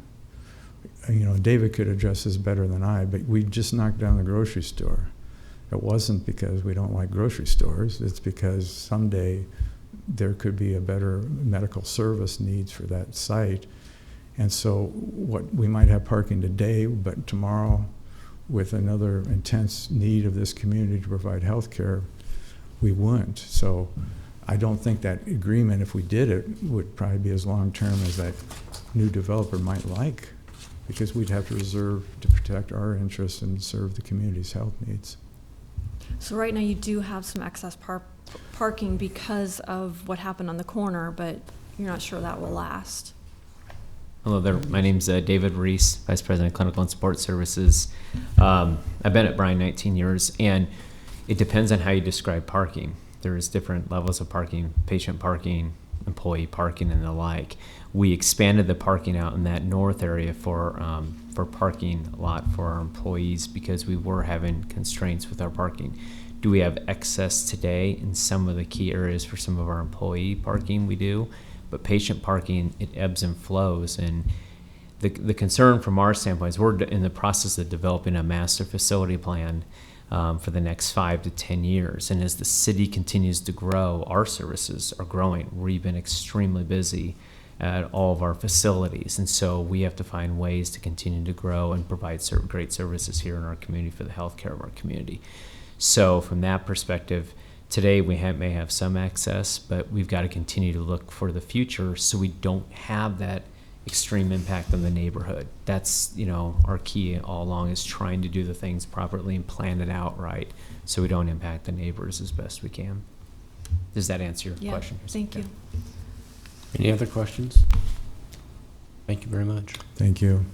Speaker 19: you know, David could address this better than I, but we just knocked down the grocery store. It wasn't because we don't like grocery stores. It's because someday there could be a better medical service needs for that site. And so what we might have parking today, but tomorrow with another intense need of this community to provide health care, we wouldn't. So I don't think that agreement, if we did it, would probably be as long-term as that new developer might like, because we'd have to reserve to protect our interests and serve the community's health needs.
Speaker 6: So right now you do have some excess parking because of what happened on the corner, but you're not sure that will last.
Speaker 20: Hello there. My name's David Reese, Vice President of Clinical and Support Services. I've been at Bryan 19 years, and it depends on how you describe parking. There's different levels of parking, patient parking, employee parking, and the like. We expanded the parking out in that north area for parking lot for our employees because we were having constraints with our parking. Do we have excess today in some of the key areas for some of our employee parking? We do, but patient parking, it ebbs and flows. And the concern from our standpoint is we're in the process of developing a master facility plan for the next 5 to 10 years. And as the city continues to grow, our services are growing. We've been extremely busy at all of our facilities. And so we have to find ways to continue to grow and provide great services here in our community for the healthcare of our community. So from that perspective, today we may have some access, but we've got to continue to look for the future so we don't have that extreme impact on the neighborhood. That's, our key all along, is trying to do the things properly and plan it out right so we don't impact the neighbors as best we can. Does that answer your question?
Speaker 3: Thank you.
Speaker 1: Any other questions? Thank you very much.
Speaker 19: Thank you.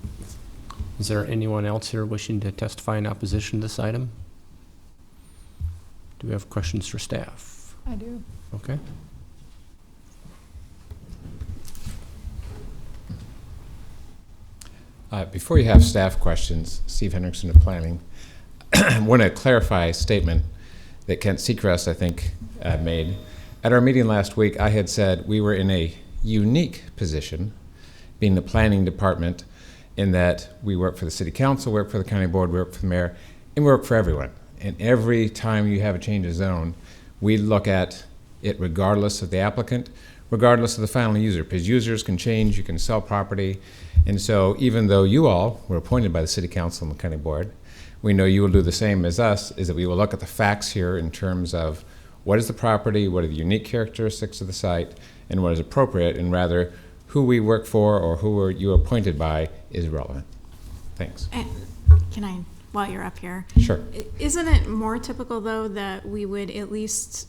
Speaker 1: Is there anyone else here wishing to testify in opposition to this item? Do we have questions for staff?
Speaker 5: I do.
Speaker 1: Okay.
Speaker 21: Before you have staff questions, Steve Hendrickson of Planning, I want to clarify a statement that Kent Seacrest, I think, made. At our meeting last week, I had said we were in a unique position, being the planning department, in that we work for the city council, work for the county board, work for the mayor, and work for everyone. And every time you have a change of zone, we look at it regardless of the applicant, regardless of the final user, because users can change, you can sell property. And so even though you all were appointed by the city council and the county board, we know you will do the same as us, is that we will look at the facts here in terms of what is the property, what are the unique characteristics of the site, and what is appropriate, and rather who we work for or who you are appointed by is relevant. Thanks.
Speaker 3: And can I, while you're up here?
Speaker 21: Sure.
Speaker 3: Isn't it more typical, though, that we would at least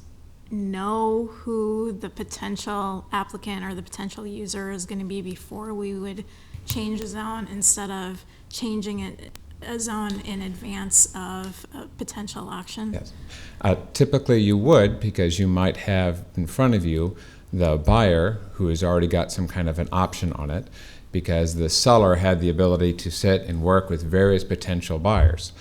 Speaker 3: know who the potential applicant or the potential user is going to be before we would change a zone, instead of changing a zone in advance of a potential auction?
Speaker 21: Yes. Typically you would, because you might have in front of you the buyer who has already got some kind of an option on it, because the seller had the ability to sit and work with various potential buyers.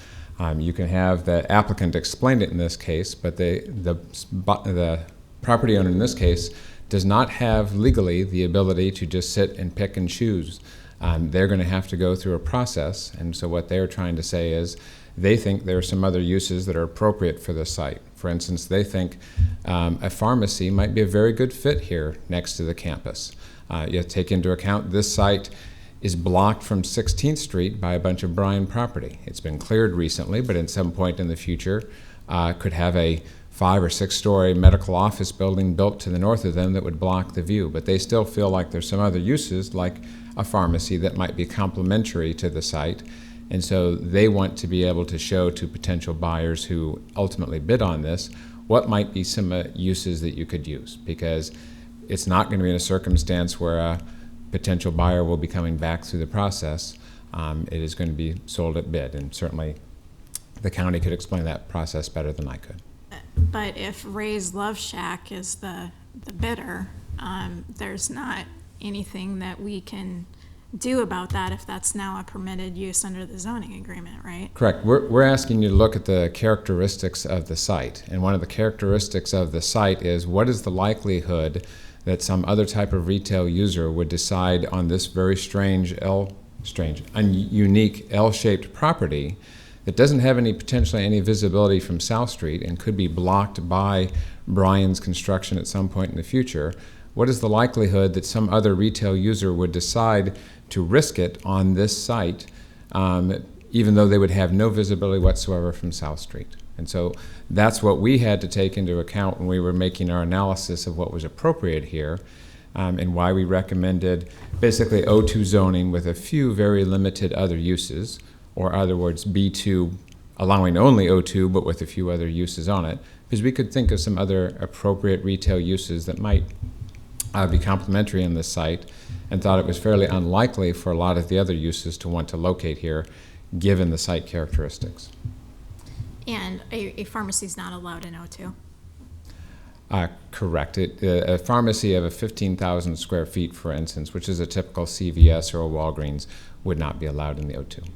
Speaker 21: You can have the applicant explain it in this case, but the property owner in this case does not have legally the ability to just sit and pick and choose. They're going to have to go through a process, and so what they're trying to say is they think there are some other uses that are appropriate for the site. For instance, they think a pharmacy might be a very good fit here next to the campus. You have to take into account this site is blocked from 16th Street by a bunch of Bryan property. It's been cleared recently, but at some point in the future could have a 5 or 6 story medical office building built to the north of them that would block the view. But they still feel like there's some other uses, like a pharmacy, that might be complementary to the site. And so they want to be able to show to potential buyers who ultimately bid on this what might be some uses that you could use, because it's not going to be in a circumstance where a potential buyer will be coming back through the process. It is going to be sold at bid, and certainly the county could explain that process better than I could.
Speaker 3: But if Ray's Love Shack is the bidder, there's not anything that we can do about that if that's now a permitted use under the zoning agreement, right?
Speaker 21: Correct. We're asking you to look at the characteristics of the site. And one of the characteristics of the site is, what is the likelihood that some other type of retail user would decide on this very unique L-shaped property that doesn't have potentially any visibility from South Street and could be blocked by Bryan's construction at some point in the future. What is the likelihood that some other retail user would decide to risk it on this site, even though they would have no visibility whatsoever from South Street? And so that's what we had to take into account when we were making our analysis of what was appropriate here, and why we recommended basically O2 zoning with a few very limited other uses, or in other words, B2 allowing only O2 but with a few other uses on it, because we could think of some other appropriate retail uses that might be complementary in this site, and thought it was fairly unlikely for a lot of the other uses to want to locate here given the site characteristics.
Speaker 3: And a pharmacy is not allowed in O2?
Speaker 21: Correct. A pharmacy of a 15,000 square feet, for instance, which is a typical CVS or a Walgreens, would not be allowed in the O2.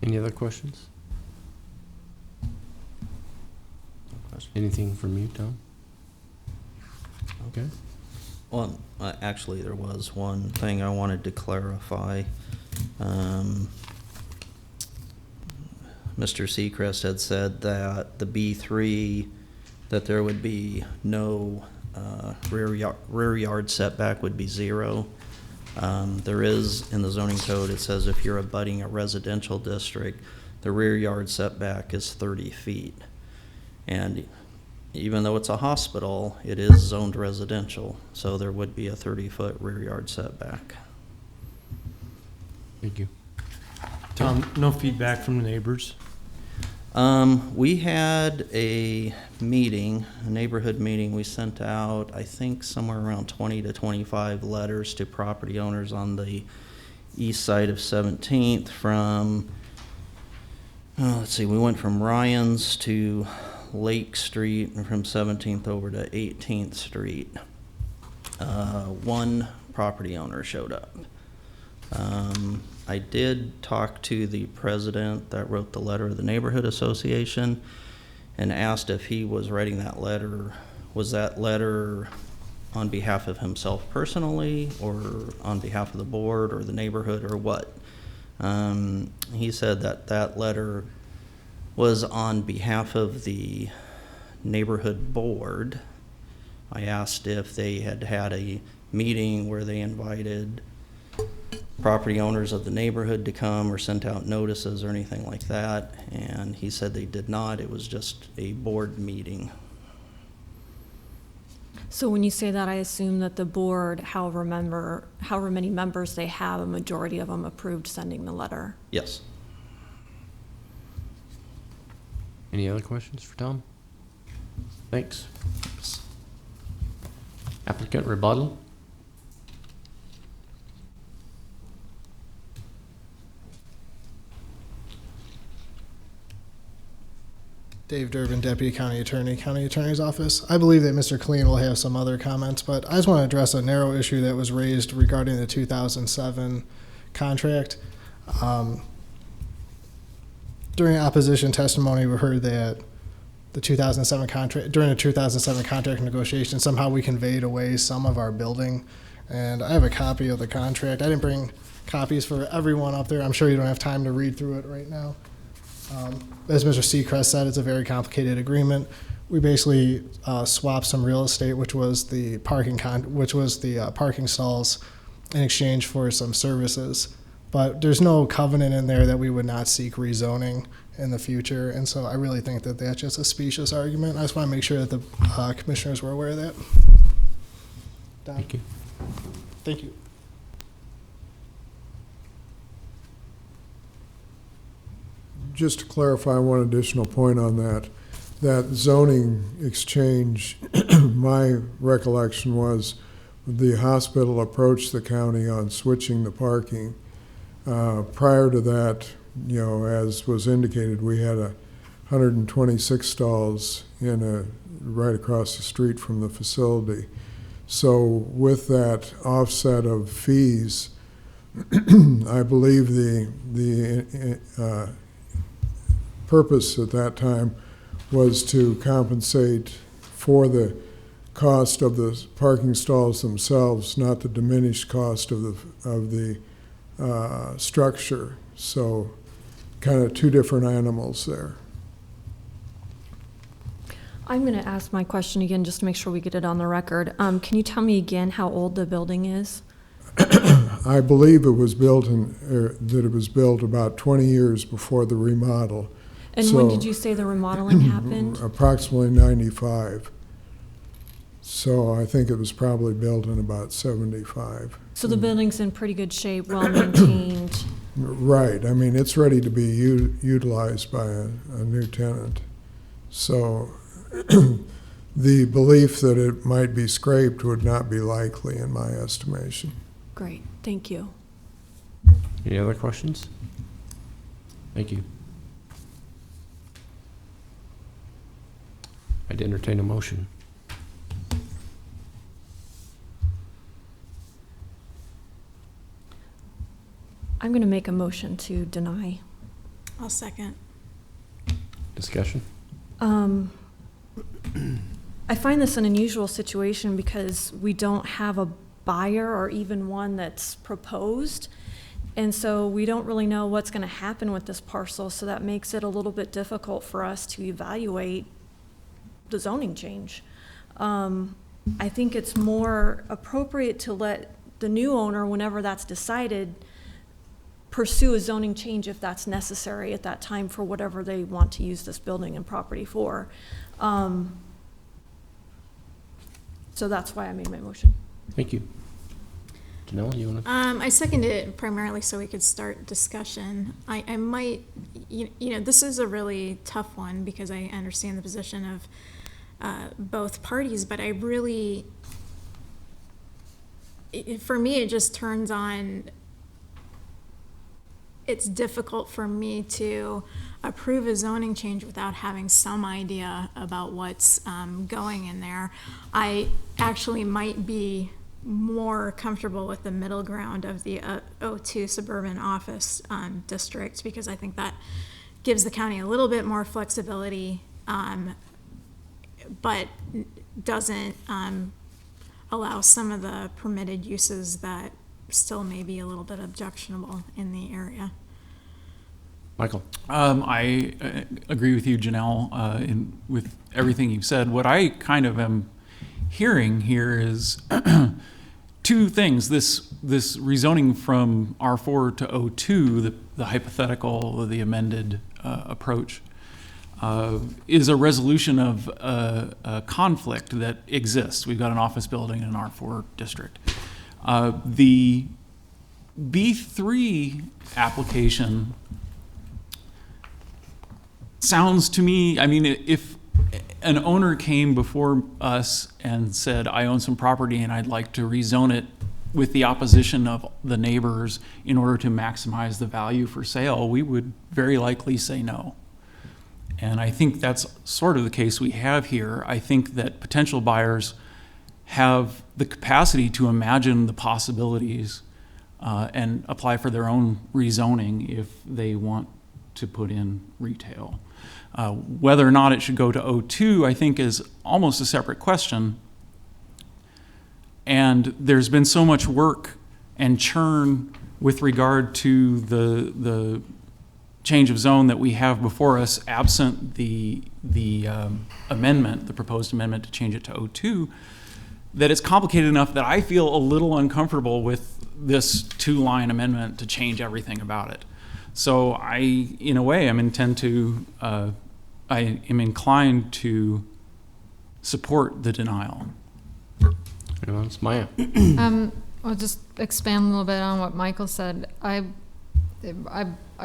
Speaker 1: Any other questions? Anything from you, Tom? Okay.
Speaker 17: Well, actually, there was one thing I wanted to clarify. Mr. Seacrest had said that the B3, that there would be no rear yard setback would be 0. There is, in the zoning code, it says if you're abutting a residential district, the rear yard setback is 30 feet. And even though it's a hospital, it is zoned residential, so there would be a 30-foot rear yard setback.
Speaker 1: Thank you.
Speaker 14: Tom, no feedback from the neighbors?
Speaker 17: We had a meeting, a neighborhood meeting. We sent out, I think, somewhere around 20 to 25 letters to property owners on the east side of 17th from, let's see, we went from Ryan's to Lake Street and from 17th over to 18th Street. One property owner showed up. I did talk to the president that wrote the letter of the neighborhood association and asked if he was writing that letter. Was that letter on behalf of himself personally or on behalf of the board or the neighborhood or what? He said that that letter was on behalf of the neighborhood board. I asked if they had had a meeting where they invited property owners of the neighborhood to come or sent out notices or anything like that, and he said they did not. It was just a board meeting.
Speaker 6: So when you say that, I assume that the board, however many members they have, a majority of them approved sending the letter.
Speaker 17: Yes.
Speaker 1: Any other questions for Tom? Thanks. Applicant rebuttal?
Speaker 7: Dave Durbin, Deputy County Attorney, County Attorney's Office. I believe that Mr. Killeen will have some other comments, but I just want to address a narrow issue that was raised regarding the 2007 contract. During opposition testimony, we heard that the 2007 contract, during the 2007 contract negotiation, somehow we conveyed away some of our building. And I have a copy of the contract. I didn't bring copies for everyone up there. I'm sure you don't have time to read through it right now. As Mr. Seacrest said, it's a very complicated agreement. We basically swapped some real estate, which was the parking parking stalls, in exchange for some services. But there's no covenant in there that we would not seek rezoning in the future, and so I really think that that's just a specious argument. I just want to make sure that the commissioners were aware of that. Don.
Speaker 1: Thank you.
Speaker 7: Thank you.
Speaker 18: Just to clarify one additional point on that zoning exchange, my recollection was the hospital approached the county on switching the parking. Prior to that, you know, as was indicated, we had 126 stalls right across the street from the facility. So with that offset of fees, I believe the purpose at that time was to compensate for the cost of the parking stalls themselves, not the diminished cost of the structure. So kind of two different animals there.
Speaker 6: I'm going to ask my question again just to make sure we get it on the record. Can you tell me again how old the building is?
Speaker 18: I believe it was built that it was built about 20 years before the remodel.
Speaker 6: And when did you say the remodeling happened?
Speaker 18: Approximately 95. So I think it was probably built in about 75.
Speaker 6: So the building's in pretty good shape, well maintained.
Speaker 18: Right. I mean, it's ready to be utilized by a new tenant. So the belief that it might be scraped would not be likely in my estimation.
Speaker 6: Great. Thank you.
Speaker 1: Any other questions? Thank you. I'd entertain a motion.
Speaker 6: I'm going to make a motion to deny.
Speaker 3: I'll second.
Speaker 1: Discussion?
Speaker 6: I find this an unusual situation because we don't have a buyer or even one that's proposed. And so we don't really know what's going to happen with this parcel, so that makes it a little bit difficult for us to evaluate the zoning change. I think it's more appropriate to let the new owner, whenever that's decided, pursue a zoning change if that's necessary at that time for whatever they want to use this building and property for. So that's why I made my motion.
Speaker 1: Thank you. Janelle, you want to?
Speaker 3: I seconded it primarily so we could start discussion. I might, you know, this is a really tough one because I understand the position of both parties, but I really, for me, it just turns on, it's difficult for me to approve a zoning change without having some idea about what's going in there. I actually might be more comfortable with the middle ground of the O2 suburban office district, because I think that gives the county a little bit more flexibility, but doesn't allow some of the permitted uses that still may be a little bit objectionable in the area.
Speaker 1: Michael.
Speaker 2: I agree with you, Janelle, with everything you've said. What I kind of am hearing here is two things. This rezoning from R4 to O2, the hypothetical, the amended approach, is a resolution of a conflict that exists. We've got an office building in an R4 district. The B3 application sounds to me, I mean, if an owner came before us and said, I own some property and I'd like to rezone it with the opposition of the neighbors in order to maximize the value for sale, we would very likely say no. And I think that's sort of the case we have here. I think that potential buyers have the capacity to imagine the possibilities and apply for their own rezoning if they want to put in retail. Whether or not it should go to O2, I think, is almost a separate question. And there's been so much work and churn with regard to the change of zone that we have before us, absent the amendment, the proposed amendment to change it to O2, that it's complicated enough that I feel a little uncomfortable with this two-line amendment to change everything about it. So I, in a way, I am inclined to support the denial.
Speaker 1: Anyone else? Maya.
Speaker 5: I'll just expand a little bit on what Michael said. I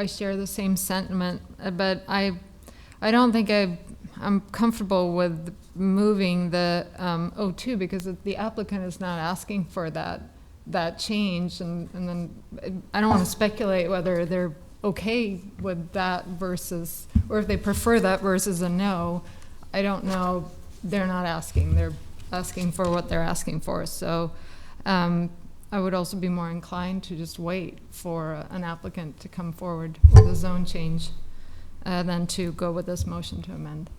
Speaker 5: share the same sentiment, but I don't think I'm comfortable with moving the O2 because the applicant is not asking for that change, and then I don't want to speculate whether they're okay with that versus, or if they prefer that versus a no. I don't know. They're not asking. They're asking for what they're asking for. So I would also be more inclined to just wait for an applicant to come forward with a zone change than to go with this motion to amend.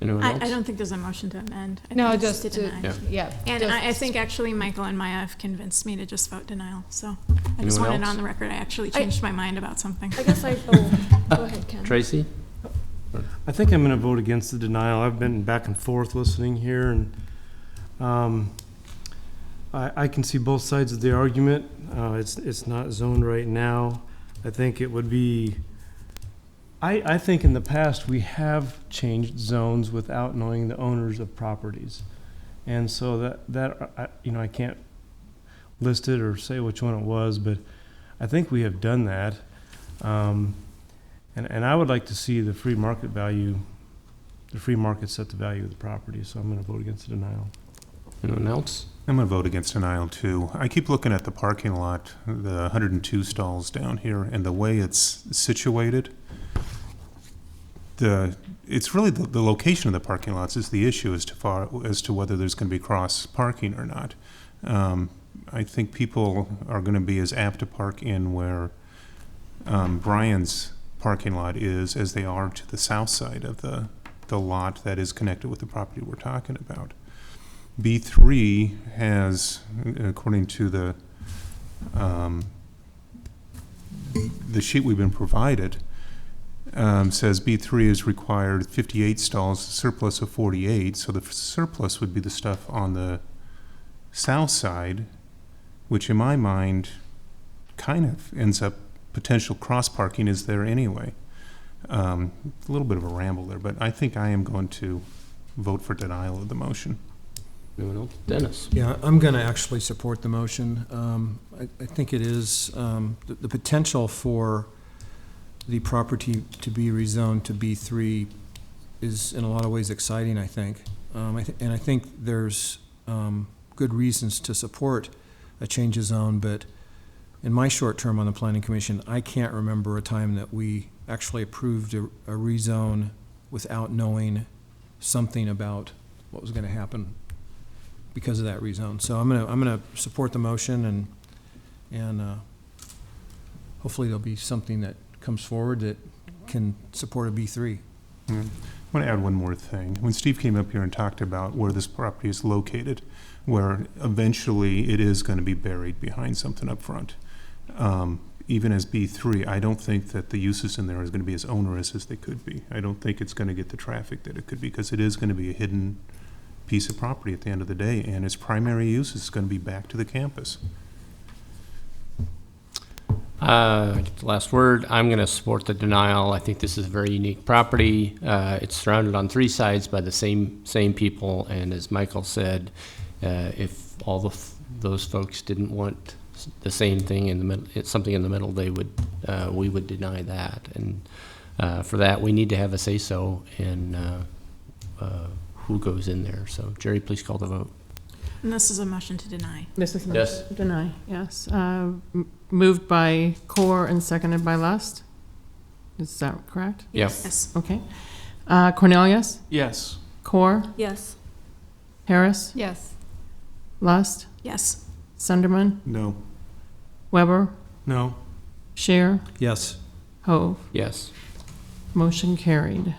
Speaker 1: Anyone else?
Speaker 3: I don't think there's a motion to amend. I
Speaker 5: No,
Speaker 3: think it's
Speaker 5: just
Speaker 3: to
Speaker 5: to,
Speaker 3: deny.
Speaker 5: yeah.
Speaker 3: And
Speaker 5: just-
Speaker 3: I think actually Michael and Maya have convinced me to just vote denial. So I just
Speaker 1: Anyone
Speaker 3: wanted it
Speaker 1: else?
Speaker 3: on the record. I actually changed my mind about something.
Speaker 6: I guess go ahead, Ken.
Speaker 1: Tracy?
Speaker 14: I think I'm going to vote against the denial. I've been back and forth listening here, and I can see both sides of the argument. It's not zoned right now. I think it would be. I think in the past we have changed zones without knowing the owners of properties, and so I can't list it or say which one it was, but I think we have done that. And I would like to see the free market set the value of the property, so I'm going to vote against the denial.
Speaker 1: Anyone else?
Speaker 9: I'm going to vote against denial too. I keep looking at the parking lot, the 102 stalls down here, and the way it's situated. It's really the location of the parking lots is the issue as to whether there's going to be cross parking or not. I think people are going to be as apt to park in where Brian's parking lot is as they are to the south side of the lot that is connected with the property we're talking about. B3 has, according to the the sheet we've been provided says B3 is required 58 stalls, surplus of 48, so the surplus would be the stuff on the south side, which in my mind kind of ends up potential cross-parking is there anyway. A little bit of a ramble there, but I think I am going to vote for denial of the motion.
Speaker 1: Anyone else? Dennis?
Speaker 10: Yeah, I'm going to actually support the motion. I think it is, the potential for the property to be rezoned to B3 is in a lot of ways exciting, I think. And I think there's good reasons to support a change of zone, but in my short term on the Planning Commission, I can't remember a time that we actually approved a rezone without knowing something about what was going to happen because of that rezone. So I'm gonna support the motion, and hopefully there'll be something that comes forward that can support a B3.
Speaker 9: I want to add one more thing. When Steve came up here and talked about where this property is located, where eventually it is going to be buried behind something up front, even as B3, I don't think that the uses in there is going to be as onerous as they could be. I don't think it's going to get the traffic that it could be, because it is going to be a hidden piece of property at the end of the day, and its primary use is going to be back to the campus.
Speaker 1: I get the last word. I'm going to support the denial. I think this is a very unique property. It's surrounded on three sides by the same people, and as Michael said, if all those folks didn't want the same thing in the middle, something in the middle, they would, we would deny that. And for that, we need to have a say-so in who goes in there. So, Jerry, please call the vote.
Speaker 3: And this is a motion to deny.
Speaker 4: This is
Speaker 1: Yes.
Speaker 4: deny, yes. Moved by Core and seconded by Lust. Is that correct?
Speaker 1: Yes.
Speaker 3: Yes.
Speaker 4: Okay. Cornelius?
Speaker 2: Yes.
Speaker 4: Core?
Speaker 6: Yes.
Speaker 4: Harris?
Speaker 5: Yes.
Speaker 4: Lust?
Speaker 3: Yes.
Speaker 4: Sunderman?
Speaker 9: No.
Speaker 4: Weber?
Speaker 14: No.
Speaker 4: Scheer?
Speaker 10: Yes.
Speaker 4: Hove?
Speaker 1: Yes.
Speaker 4: Motion carried.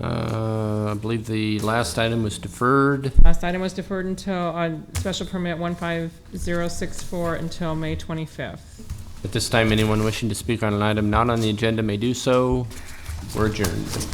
Speaker 1: I believe the last item was deferred.
Speaker 4: Last item was deferred until, special permit 15064 until May 25th.
Speaker 1: At this time, anyone wishing to speak on an item not on the agenda may do so. We're adjourned.